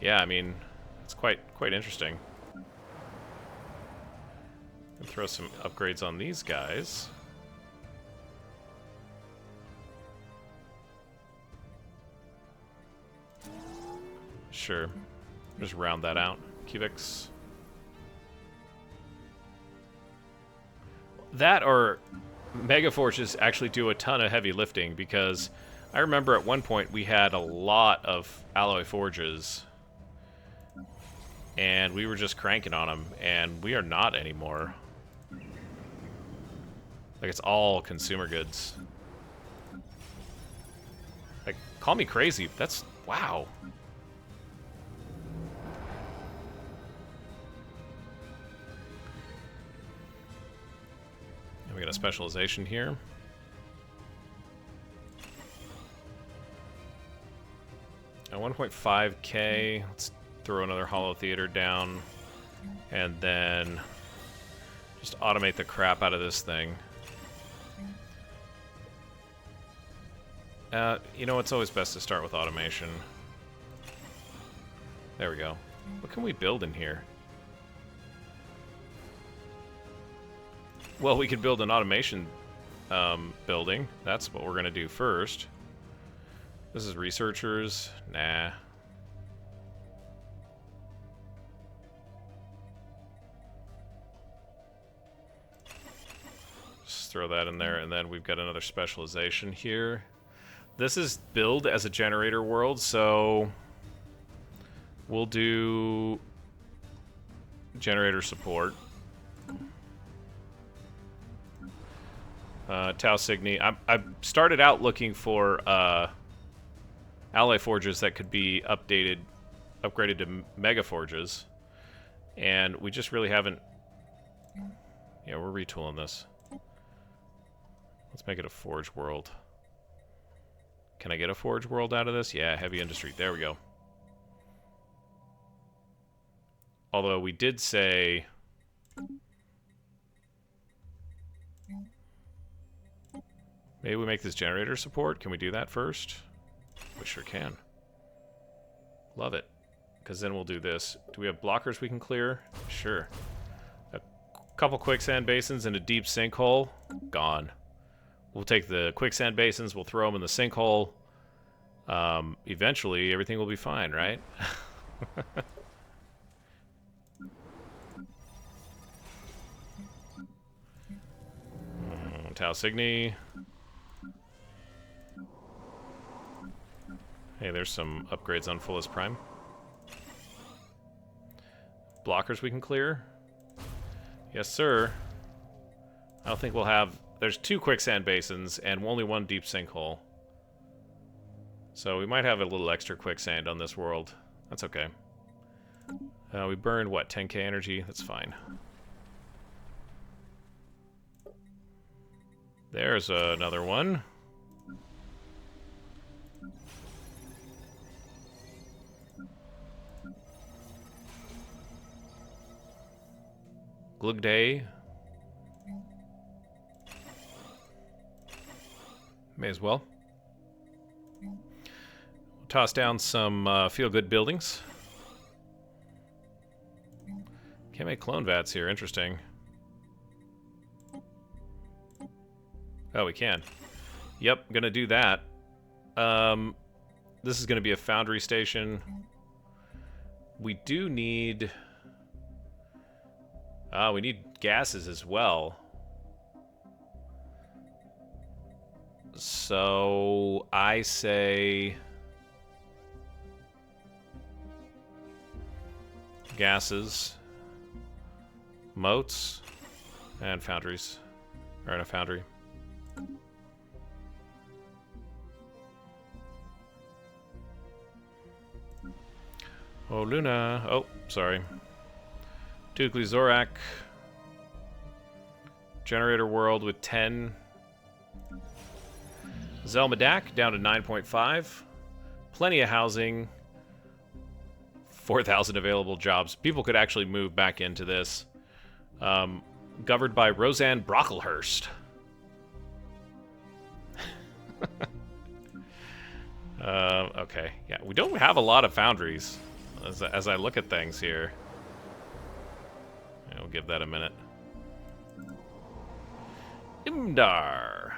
[SPEAKER 1] Yeah, I mean, it's quite interesting. I'll throw some upgrades on these guys. Sure. Just round that out. Cubics. That or mega forges actually do a ton of heavy lifting, because I remember at one point we had a lot of alloy forges and we were just cranking on them, and we are not anymore. Like, it's all consumer goods. Like, call me crazy. That's... wow. And we got a specialization here. At 1.5k, let's throw another Hollow Theater down, and then just automate the crap out of this thing. You know, it's always best to start with automation. There we go. What can we build in here? Well, we could build an automation building. That's what we're going to do first. This is researchers. Nah. Just throw that in there, and then we've got another specialization here. This is build as a generator world, so we'll do generator support. Tau Cygni. I started out looking for alloy forges that could be upgraded to mega forges, and we just really haven't. Yeah, we're retooling this. Let's make it a forge world. Can I get a forge world out of this? Yeah, heavy industry. There we go. Although we did say... maybe we make this generator support. Can we do that first? We sure can. Love it. Because then we'll do this. Do we have blockers we can clear? Sure. A couple quicksand basins and a deep sinkhole. Gone. We'll take the quicksand basins, we'll throw them in the sinkhole. Eventually, everything will be fine, right? Tau Cygni. Hey, there's some upgrades on Fullest Prime. Blockers we can clear. Yes, sir. I don't think we'll have... there's 2 quicksand basins and only 1 deep sinkhole. So we might have a little extra quicksand on this world. That's okay. We burned, what, 10k energy? That's fine. There's another one. Glugday. May as well. We'll toss down some feel-good buildings. Can't make clone vats here. Interesting. Oh, we can. Yep, gonna do that. This is gonna be a foundry station. We do need... we need gases as well. So I say gases, moats, and foundries. Or in a foundry. Oh, Luna. Oh, sorry. Dukely Zorak. Generator world with 10. Zelmadak down to 9.5. Plenty of housing. 4,000 available jobs. People could actually move back into this. Governed by Roseanne Brocklehurst. Okay. Yeah, we don't have a lot of foundries as I look at things here. Yeah, we'll give that a minute. Imdar.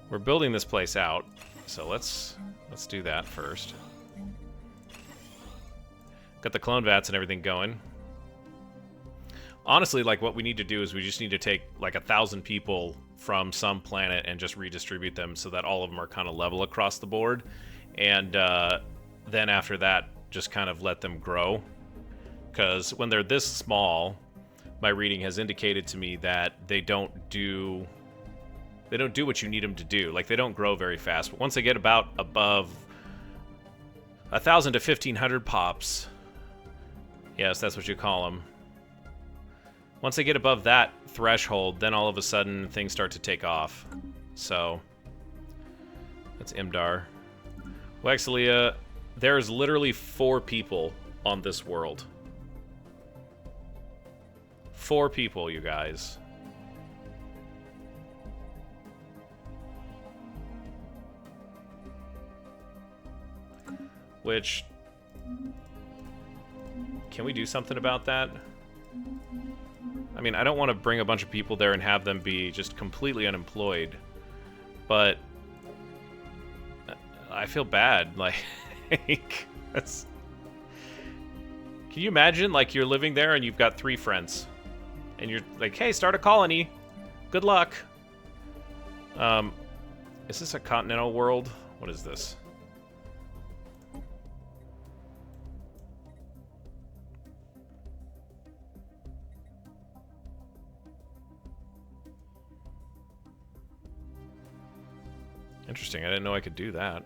[SPEAKER 1] We're building this place out, so let's do that first. Got the clone vats and everything going. Honestly, like, what we need to do is we just need to take like 1,000 people from some planet and just redistribute them so that all of them are kind of level across the board, and then after that just kind of let them grow, because when they're this small, my reading has indicated to me that they don't do what you need them to do. Like, they don't grow very fast, but once they get about above 1,000 to 1,500 pops, yes, that's what you call them. Once they get above that threshold, then all of a sudden things start to take off. So that's Imdar. Wexelia, there's literally 4 people on this world. 4 people, you guys. Which, can we do something about that? I mean, I don't want to bring a bunch of people there and have them be just completely unemployed, but I feel bad. Like, that's... Can you imagine, like, you're living there and you've got 3 friends, and you're like, hey, start a colony. Good luck. Is this a continental world? What is this? Interesting, I didn't know I could do that.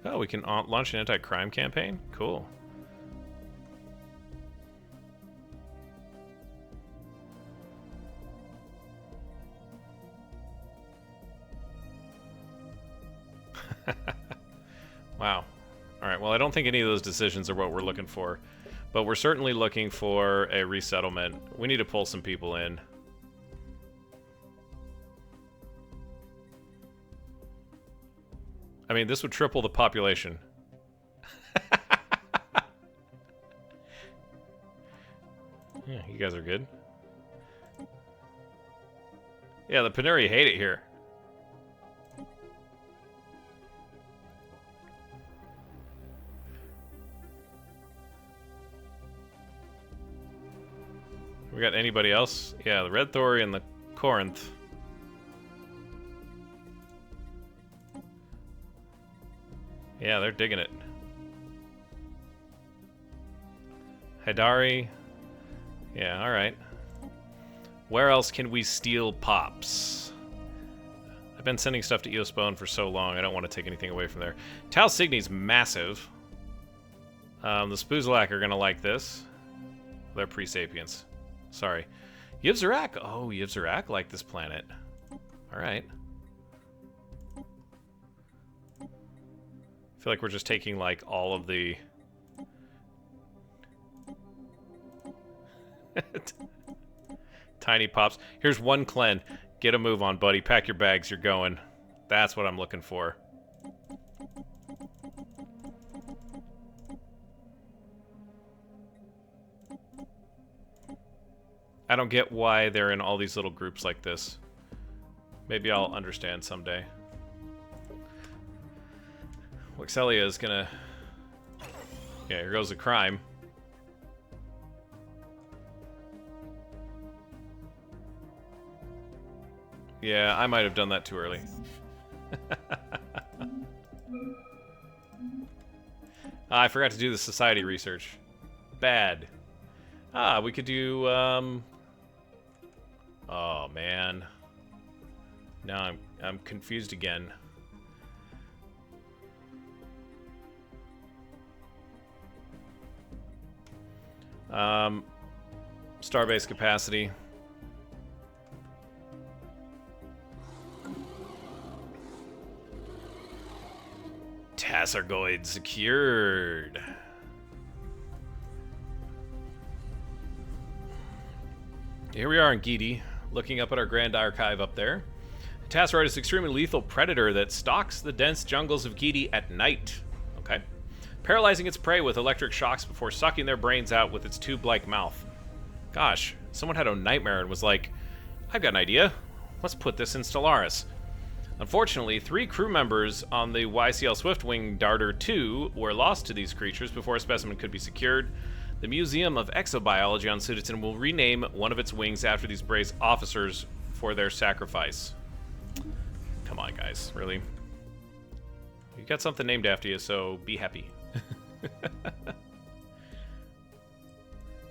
[SPEAKER 1] Oh, we can launch an anti-crime campaign? Cool. Wow. Alright, well, I don't think any of those decisions are what we're looking for. But we're certainly looking for a resettlement. We need to pull some people in. I mean, this would triple the population. Yeah, you guys are good. Yeah, the Panuri hate it here. We got anybody else? Yeah, the Red Thor and the Corinth. Yeah, they're digging it. Hidari. Yeah, alright. Where else can we steal pops? I've been sending stuff to Eospone for so long, I don't want to take anything away from there. Tal Cygni's massive. The Spoozlak are going to like this. They're pre-sapiens. Sorry. Yivzarak. Oh, Yivzarak like this planet. Alright. I feel like we're just taking, like, all of the... tiny pops. Here's one Clen. Get a move on, buddy. Pack your bags. You're going. That's what I'm looking for. I don't get why they're in all these little groups like this. Maybe I'll understand someday. Wexelia is gonna... Yeah, here goes the crime. Yeah, I might have done that too early. I forgot to do the society research. Bad. Ah, we could do, Oh, man. Now I'm confused again. Starbase capacity. Tassergoid secured. Here we are in Gidi, looking up at our Grand Archive up there. Tassergoid is an extremely lethal predator that stalks the dense jungles of Gidi at night. Okay. Paralyzing its prey with electric shocks before sucking their brains out with its tube-like mouth. Gosh, someone had a nightmare and was like, I've got an idea. Let's put this in Stellaris. Unfortunately, 3 crew members on the YCL Swiftwing Darter 2 were lost to these creatures before a specimen could be secured. The Museum of Exobiology on Suditon will rename one of its wings after these brave officers for their sacrifice. Come on, guys. Really? You got something named after you, so be happy.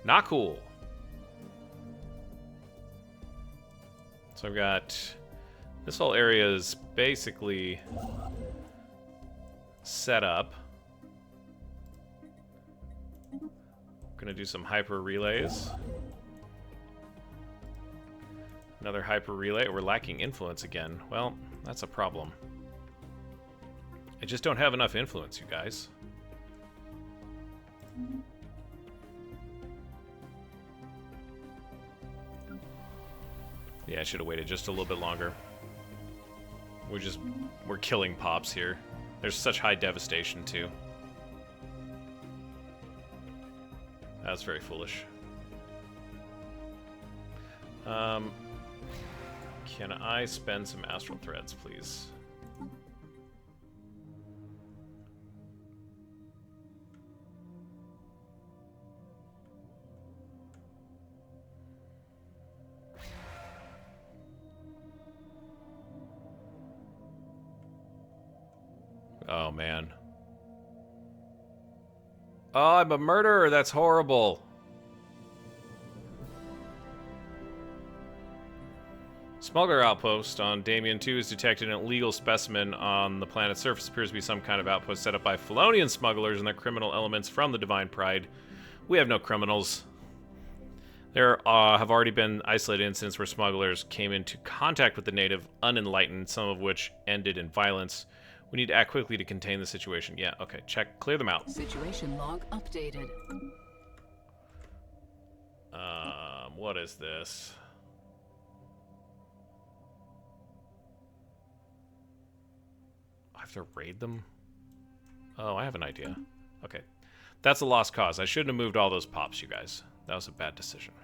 [SPEAKER 1] Not cool. So I've got... This whole area is basically set up. Gonna do some hyper relays. Another hyper relay. We're lacking influence again. Well, that's a problem. I just don't have enough influence, you guys. Yeah, I should have waited just a little bit longer. We're killing pops here. There's such high devastation too. That's very foolish. Can I spend some astral threads, please? Oh, man. Oh, I'm a murderer. That's horrible. Smuggler outpost on Damien 2 has detected an illegal specimen on the planet's surface. Appears to be some kind of outpost set up by Felonian smugglers and their criminal elements from the Divine Pryde. We have no criminals. There have already been isolated incidents where smugglers came into contact with the native unenlightened, some of which ended in violence. We need to act quickly to contain the situation. Yeah, okay, check. Clear them out.
[SPEAKER 2] Situation log updated.
[SPEAKER 1] What is this? I have to raid them? Oh, I have an idea. Okay. That's a lost cause. I shouldn't have moved all those pops, you guys. That was a bad decision.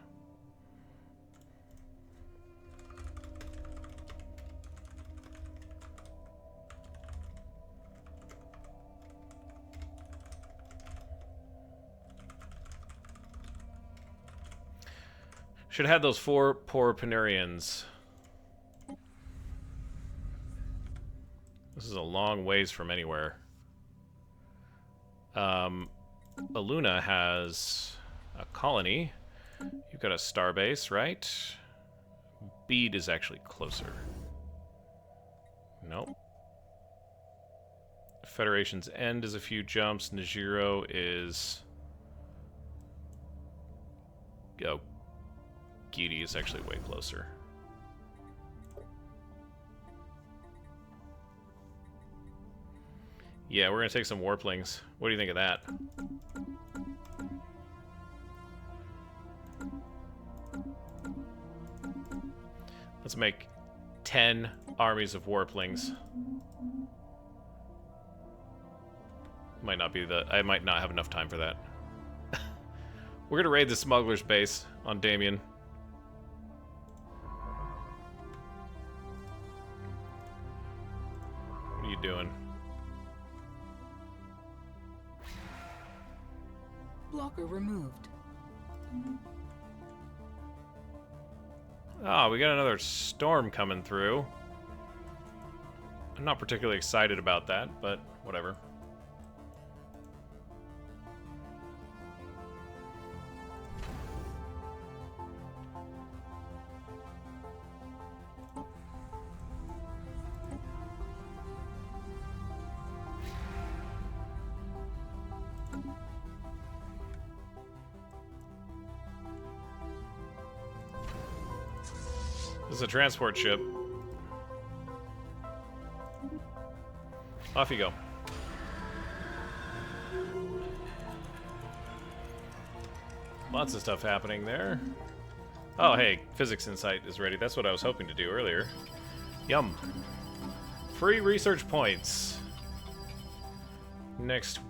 [SPEAKER 1] Should have had those 4 poor Panarians. This is a long ways from anywhere. Aluna has a colony. You've got a starbase, right? Bede is actually closer. Nope. Federation's End is a few jumps. Najiro is... Oh, Gidi is actually way closer. Yeah, we're gonna take some warplings. What do you think of that? Let's make 10 armies of warplings. Might not be the... I might not have enough time for that. We're gonna raid the smuggler's base on Damien. What are you doing?
[SPEAKER 2] Blocker removed.
[SPEAKER 1] Oh, we got another storm coming through. I'm not particularly excited about that, but whatever. This is a transport ship. Off you go. Lots of stuff happening there. Oh, hey, Physics Insight is ready. That's what I was hoping to do earlier. Yum. Free research points. Next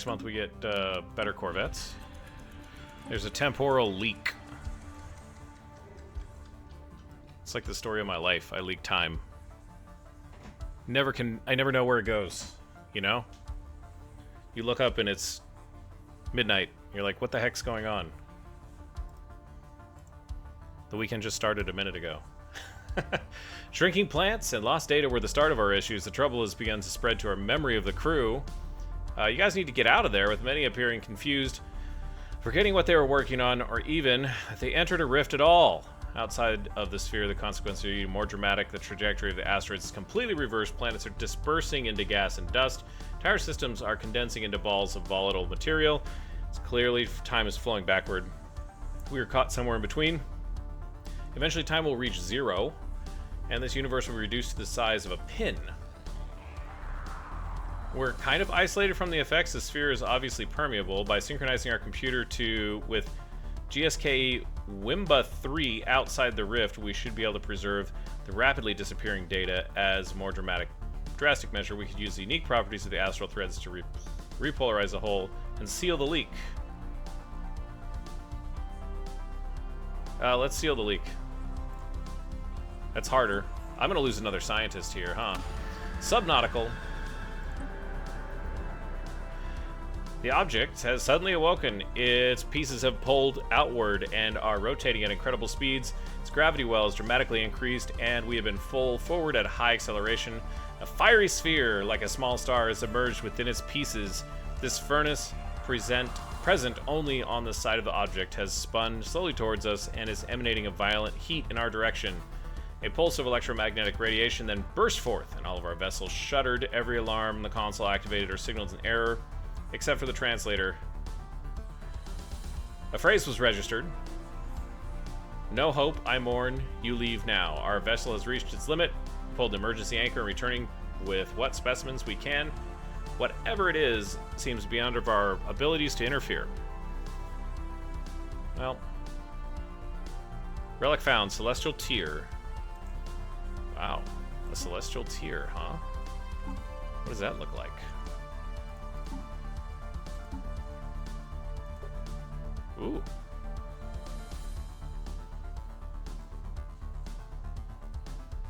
[SPEAKER 1] month we get better Corvettes. There's a temporal leak. It's like the story of my life. I leak time. I never know where it goes, you know? You look up and it's midnight. You're like, what the heck's going on? The weekend just started a minute ago. Shrinking plants and lost data were the start of our issues. The trouble has begun to spread to our memory of the crew. You guys need to get out of there, with many appearing confused, forgetting what they were working on, or even that they entered a rift at all. Outside of the sphere, the consequences are even more dramatic. The trajectory of the asteroids is completely reversed. Planets are dispersing into gas and dust. Entire systems are condensing into balls of volatile material. It's clearly time is flowing backward. We are caught somewhere in between. Eventually, time will reach zero, and this universe will be reduced to the size of a pin. We're kind of isolated from the effects. The sphere is obviously permeable. By synchronizing our computer with GSK Wimba 3 outside the rift, we should be able to preserve the rapidly disappearing data. As more drastic measure, we could use the unique properties of the astral threads to repolarize the hole and seal the leak. Let's seal the leak. That's harder. I'm gonna lose another scientist here, huh? Subnautical. The object has suddenly awoken. Its pieces have pulled outward and are rotating at incredible speeds. Its gravity well is dramatically increased, and we have been full forward at high acceleration. A fiery sphere, like a small star, has emerged within its pieces. This furnace, present only on the side of the object, has spun slowly towards us and is emanating a violent heat in our direction. A pulse of electromagnetic radiation then burst forth, and all of our vessels shuddered. Every alarm in the console activated our signals in error, except for the translator. A phrase was registered. No hope, I mourn, you leave now. Our vessel has reached its limit, pulled the emergency anchor, and returning with what specimens we can. Whatever it is seems beyond of our abilities to interfere. Well. Relic found, celestial tear. Wow, a celestial tear, huh? What does that look like? Ooh.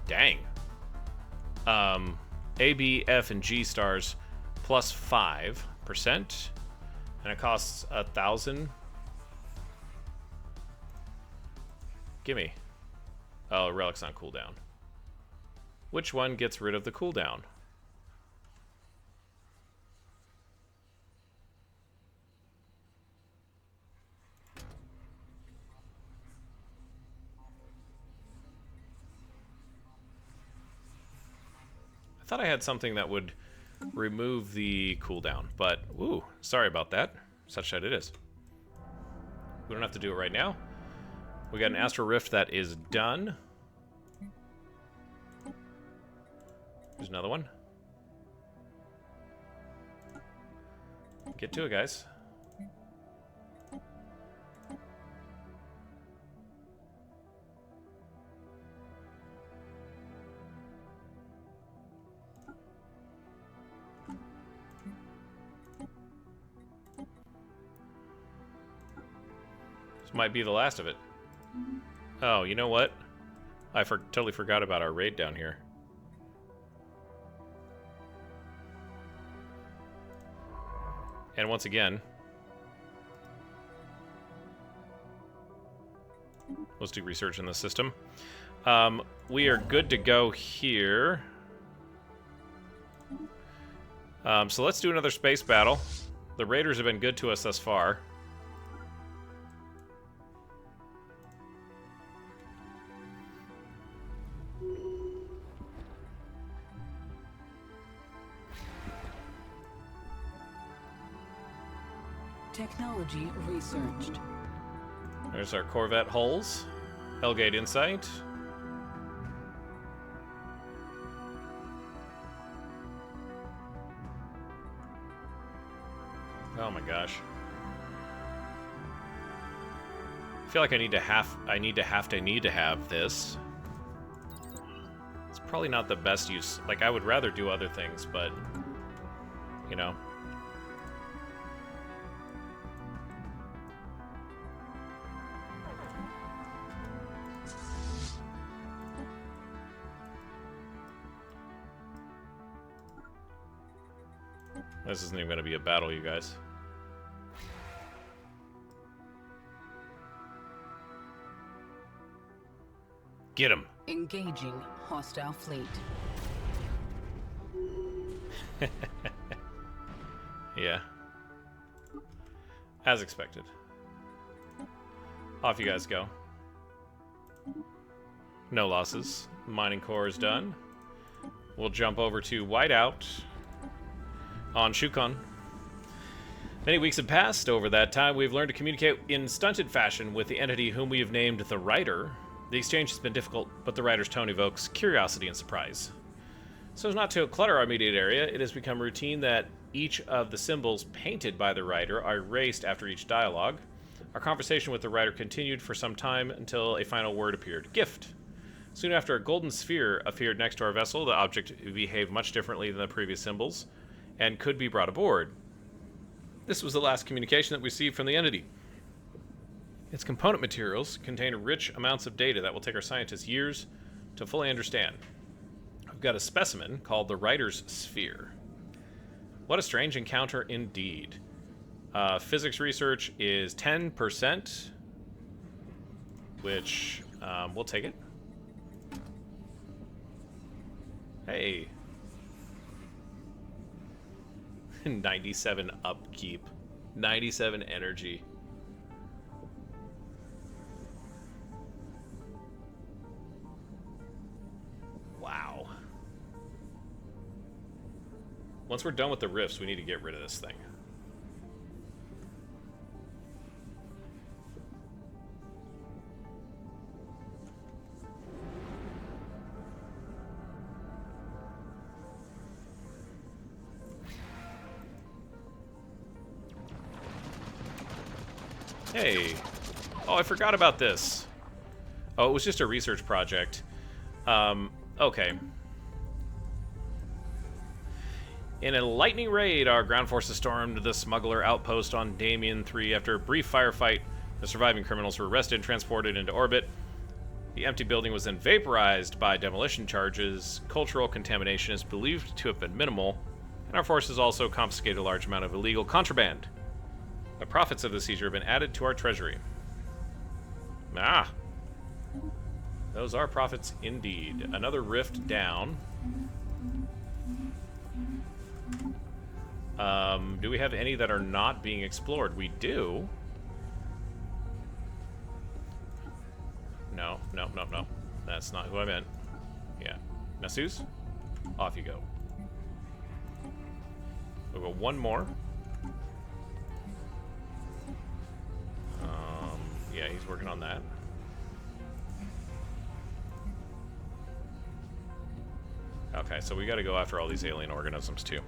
[SPEAKER 1] Dang. A, B, F, and G stars plus 5%, and it costs 1,000. Gimme. Oh, relic's on cooldown. Which one gets rid of the cooldown? I thought I had something that would remove the cooldown, but ooh, sorry about that. Such that it is. We don't have to do it right now. We got an astral rift that is done. There's another one. Get to it, guys. This might be the last of it. Oh, you know what? I totally forgot about our raid down here. And once again, let's do research in the system. We are good to go here. So let's do another space battle. The raiders have been good to us thus far.
[SPEAKER 2] Technology researched.
[SPEAKER 1] There's our Corvette hulls. Hellgate Insight. Oh my gosh. I feel like I need to have this. It's probably not the best use. Like, I would rather do other things, but, you know. This isn't even going to be a battle, you guys. Get him.
[SPEAKER 2] Engaging hostile fleet.
[SPEAKER 1] Yeah. As expected. Off you guys go. No losses. Mining core is done. We'll jump over to Whiteout on Shukon. Many weeks have passed. Over that time, we've learned to communicate in stunted fashion with the entity whom we have named the Rider. The exchange has been difficult, but the Rider's tone evokes curiosity and surprise. So as not to clutter our immediate area, it has become routine that each of the symbols painted by the Rider are erased after each dialogue. Our conversation with the Rider continued for some time until a final word appeared. Gift. Soon after, a golden sphere appeared next to our vessel. The object behaved much differently than the previous symbols and could be brought aboard. This was the last communication that we received from the entity. Its component materials contain rich amounts of data that will take our scientists years to fully understand. We've got a specimen called the Rider's Sphere. What a strange encounter indeed. Physics research is 10%, which we'll take it. Hey. 97 upkeep. 97 energy. Wow. Once we're done with the rifts, we need to get rid of this thing. Hey. Oh, I forgot about this. Oh, it was just a research project. Okay. In a lightning raid, our ground forces stormed the smuggler outpost on Damien 3. After a brief firefight, the surviving criminals were arrested and transported into orbit. The empty building was then vaporized by demolition charges. Cultural contamination is believed to have been minimal, and our forces also confiscated a large amount of illegal contraband. The profits of the seizure have been added to our treasury. Ah. Those are profits indeed. Another rift down. Do we have any that are not being explored? We do. No. That's not who I meant. Yeah. Nasus, off you go. We'll go one more. Yeah, he's working on that. Okay, so we gotta go after all these alien organisms too.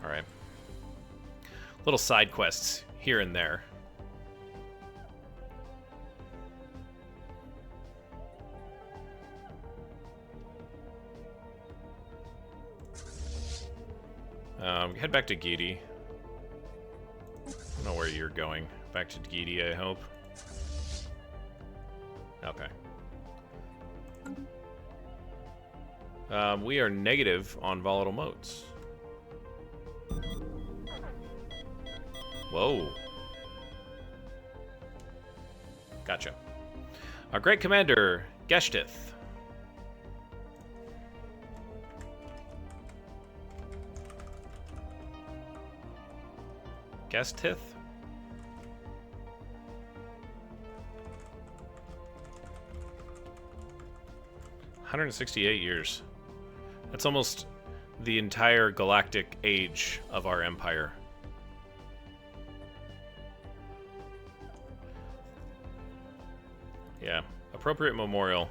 [SPEAKER 1] Alright. Little side quests here and there. Head back to Gidi. I don't know where you're going. Back to Gidi, I hope. Okay. We are negative on volatile modes. Whoa. Gotcha. Our great commander, Geshtith. Geshtith? 168 years. That's almost the entire galactic age of our empire. Yeah, appropriate memorial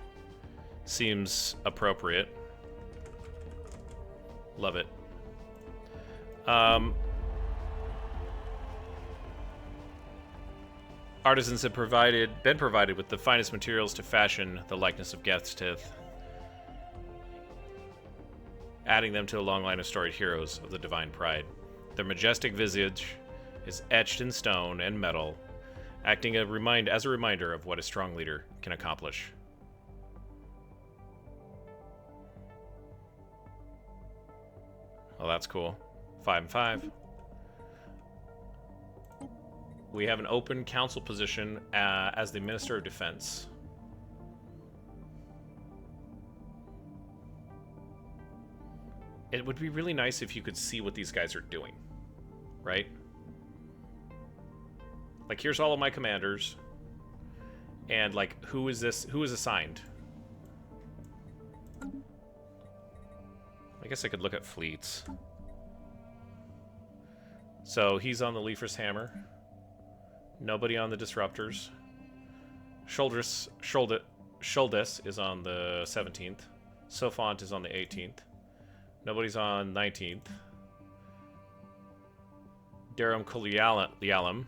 [SPEAKER 1] seems appropriate. Love it. Artisans have been provided with the finest materials to fashion the likeness of Geth's Tith, adding them to a long line of storied heroes of the Divine Pryde. Their majestic visage is etched in stone and metal, acting as a reminder of what a strong leader can accomplish. Well, that's cool. 5 and 5. We have an open council position as the Minister of Defense. It would be really nice if you could see what these guys are doing, right? Like, here's all of my commanders, and like, who is this? Who is assigned? I guess I could look at fleets. So he's on the Lyra's Hammer. Nobody on the Disruptors. Shuldis is on the 17th. Sophont is on the 18th. Nobody's on 19th. Darum Kulialum.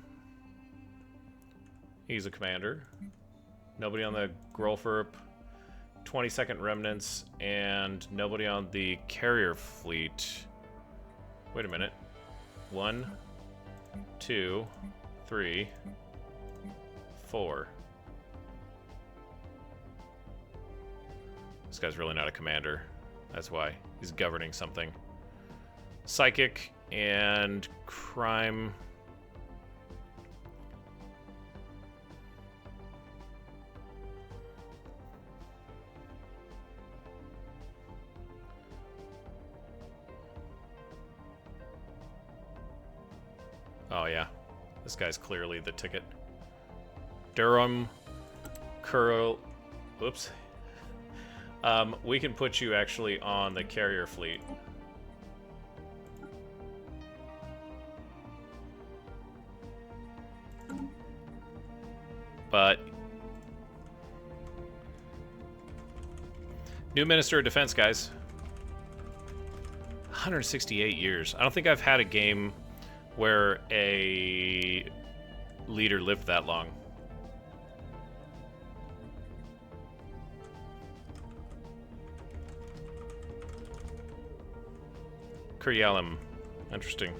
[SPEAKER 1] He's a commander. Nobody on the Grollferp. 22nd Remnants. And nobody on the Carrier Fleet. Wait a minute. 1, 2, 3, 4. This guy's really not a commander. That's why. He's governing something. Psychic and crime. Oh, yeah. This guy's clearly the ticket. Durham, Curl. Whoops. We can put you actually on the carrier fleet. But new Minister of Defense, guys. 168 years. I don't think I've had a game where a leader lived that long. Kurialum. Interesting.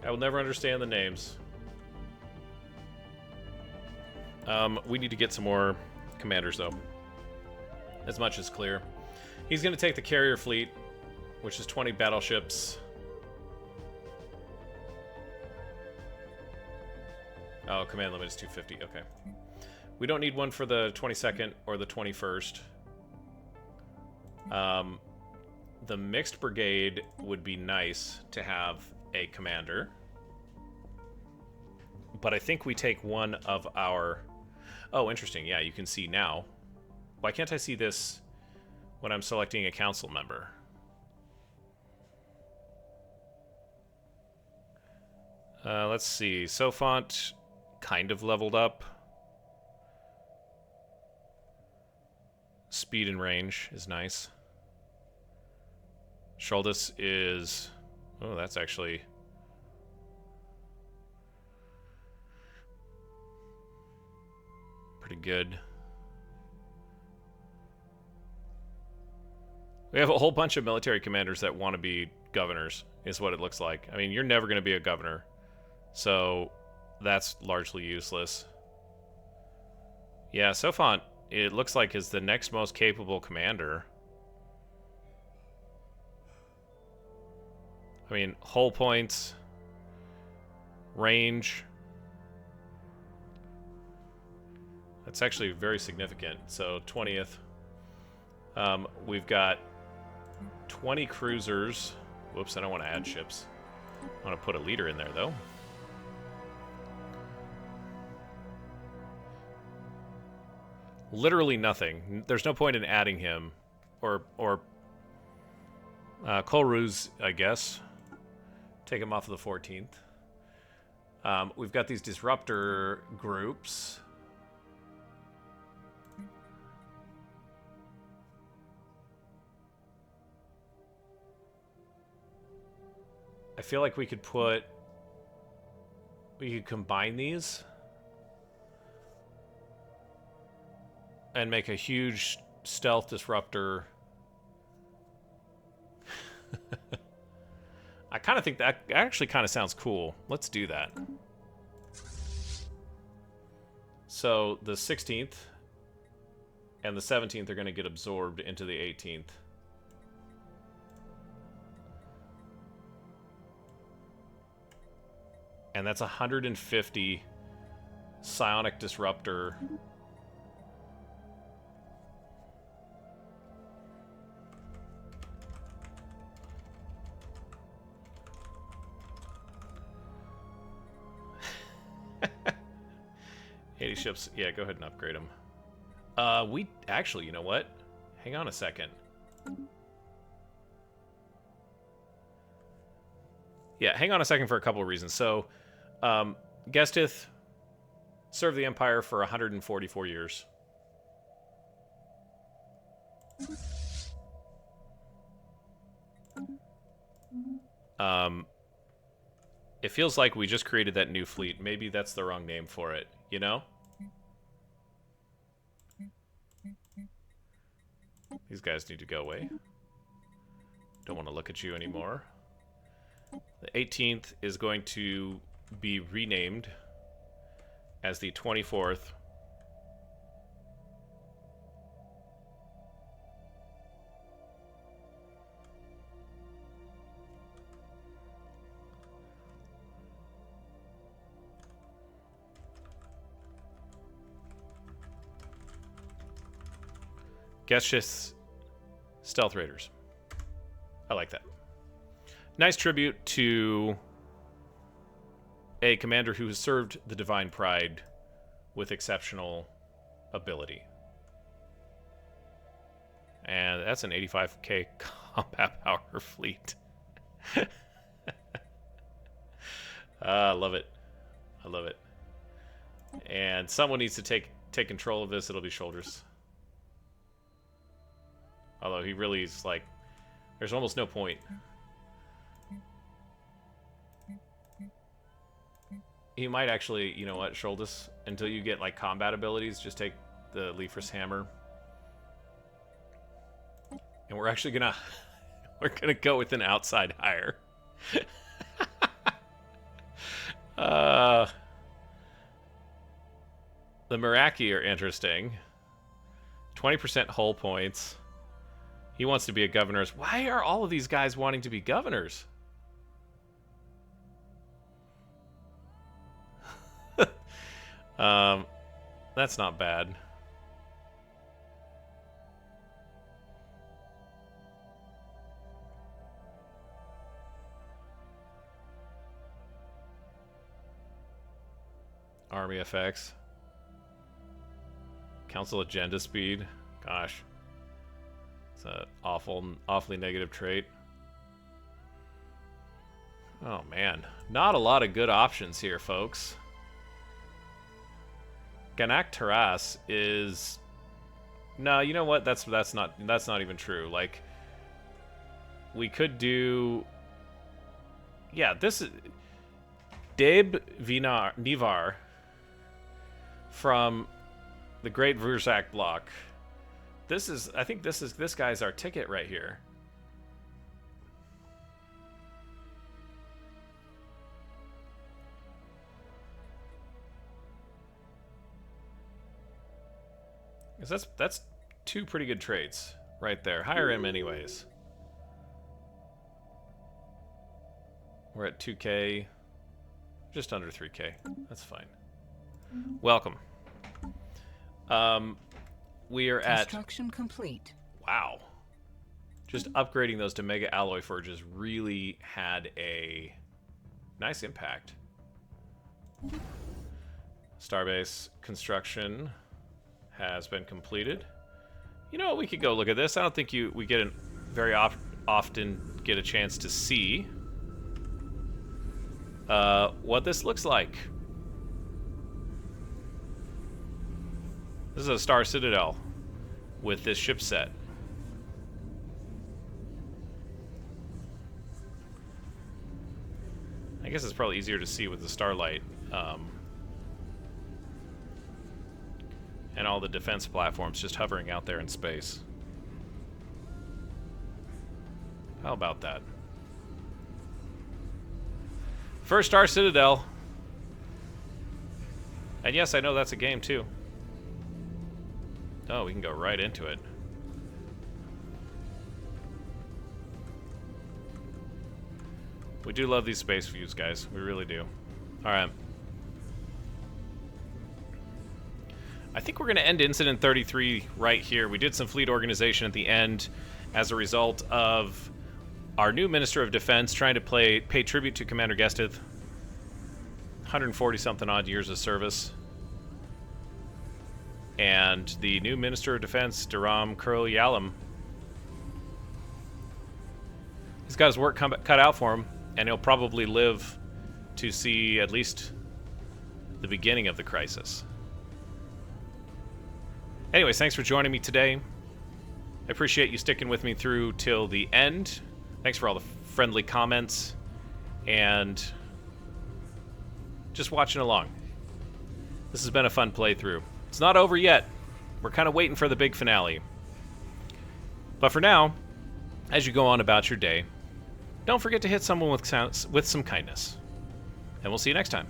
[SPEAKER 1] I will never understand the names. We need to get some more commanders, though. As much as clear. He's going to take the carrier fleet, which is 20 battleships. Oh, command limit is 250. Okay. We don't need one for the 22nd or the 21st. The mixed brigade would be nice to have a commander. But I think we take one of our... Oh, interesting. Yeah, you can see now. Why can't I see this when I'm selecting a council member? Let's see. Sophont kind of leveled up. Speed and range is nice. Shuldis is... Oh, that's actually... pretty good. We have a whole bunch of military commanders that want to be governors, is what it looks like. I mean, you're never going to be a governor. So, that's largely useless. Yeah, Sophont, it looks like, is the next most capable commander. I mean, hull points, range. That's actually very significant. So, 20th. We've got 20 cruisers. Whoops, I don't want to add ships. I want to put a leader in there, though. Literally nothing. There's no point in adding him. Or Kolruz, I guess. Take him off of the 14th. We've got these disruptor groups. I feel like we could combine these and make a huge stealth disruptor. I kind of think that actually kind of sounds cool. Let's do that. So the 16th and the 17th are going to get absorbed into the 18th. And that's 150 psionic disruptor. Ships, yeah, go ahead and upgrade them. We actually, you know what? Hang on a second. Yeah, hang on a second for a couple of reasons. So, Gestith served the Empire for 144 years. It feels like we just created that new fleet. Maybe that's the wrong name for it, you know? These guys need to go away. Don't want to look at you anymore. The 18th is going to be renamed as the 24th. Gestith Stealth Raiders. I like that. Nice tribute to a commander who has served the Divine Pryde with exceptional ability. And that's an 85k combat power fleet. I love it. I love it. And someone needs to take control of this. It'll be Shoulders. Although he really is like, there's almost no point. He might actually, you know what, Shoulders, until you get like combat abilities, just take the Lyra's hammer. And we're actually gonna, we're gonna go with an outside hire. The Meraki are interesting. 20% hull points. He wants to be a governor. Why are all of these guys wanting to be governors? That's not bad. Army effects. Council agenda speed. Gosh. It's an awfully negative trait. Oh man, not a lot of good options here, folks. Ganak Taras is... No, you know what? That's not even true. Like, we could do... Yeah, this is... Deb Nivar from the Great Vurzak block. This is, I think this guy's our ticket right here. Because that's two pretty good traits right there. Hire him anyways. We're at 2k, just under 3k. That's fine. Welcome. We are at...
[SPEAKER 2] Construction complete.
[SPEAKER 1] Wow. Just upgrading those to Mega Alloy Forges really had a nice impact. Starbase construction has been completed. You know what? We could go look at this. I don't think we get very often get a chance to see what this looks like. This is a Star Citadel with this ship set. I guess it's probably easier to see with the starlight. And all the defense platforms just hovering out there in space. How about that? First Star Citadel. And yes, I know that's a game too. Oh, we can go right into it. We do love these space views, guys. We really do. Alright. I think we're going to end Incident 33 right here. We did some fleet organization at the end as a result of our new Minister of Defense trying to pay tribute to Commander Gestith. 140-something odd years of service. And the new Minister of Defense, Duram Kurl Yalam. He's got his work cut out for him, and he'll probably live to see at least the beginning of the crisis. Anyways, thanks for joining me today. I appreciate you sticking with me through till the end. Thanks for all the friendly comments and just watching along. This has been a fun playthrough. It's not over yet. We're kind of waiting for the big finale. But for now, as you go on about your day, don't forget to hit someone with some kindness. And we'll see you next time.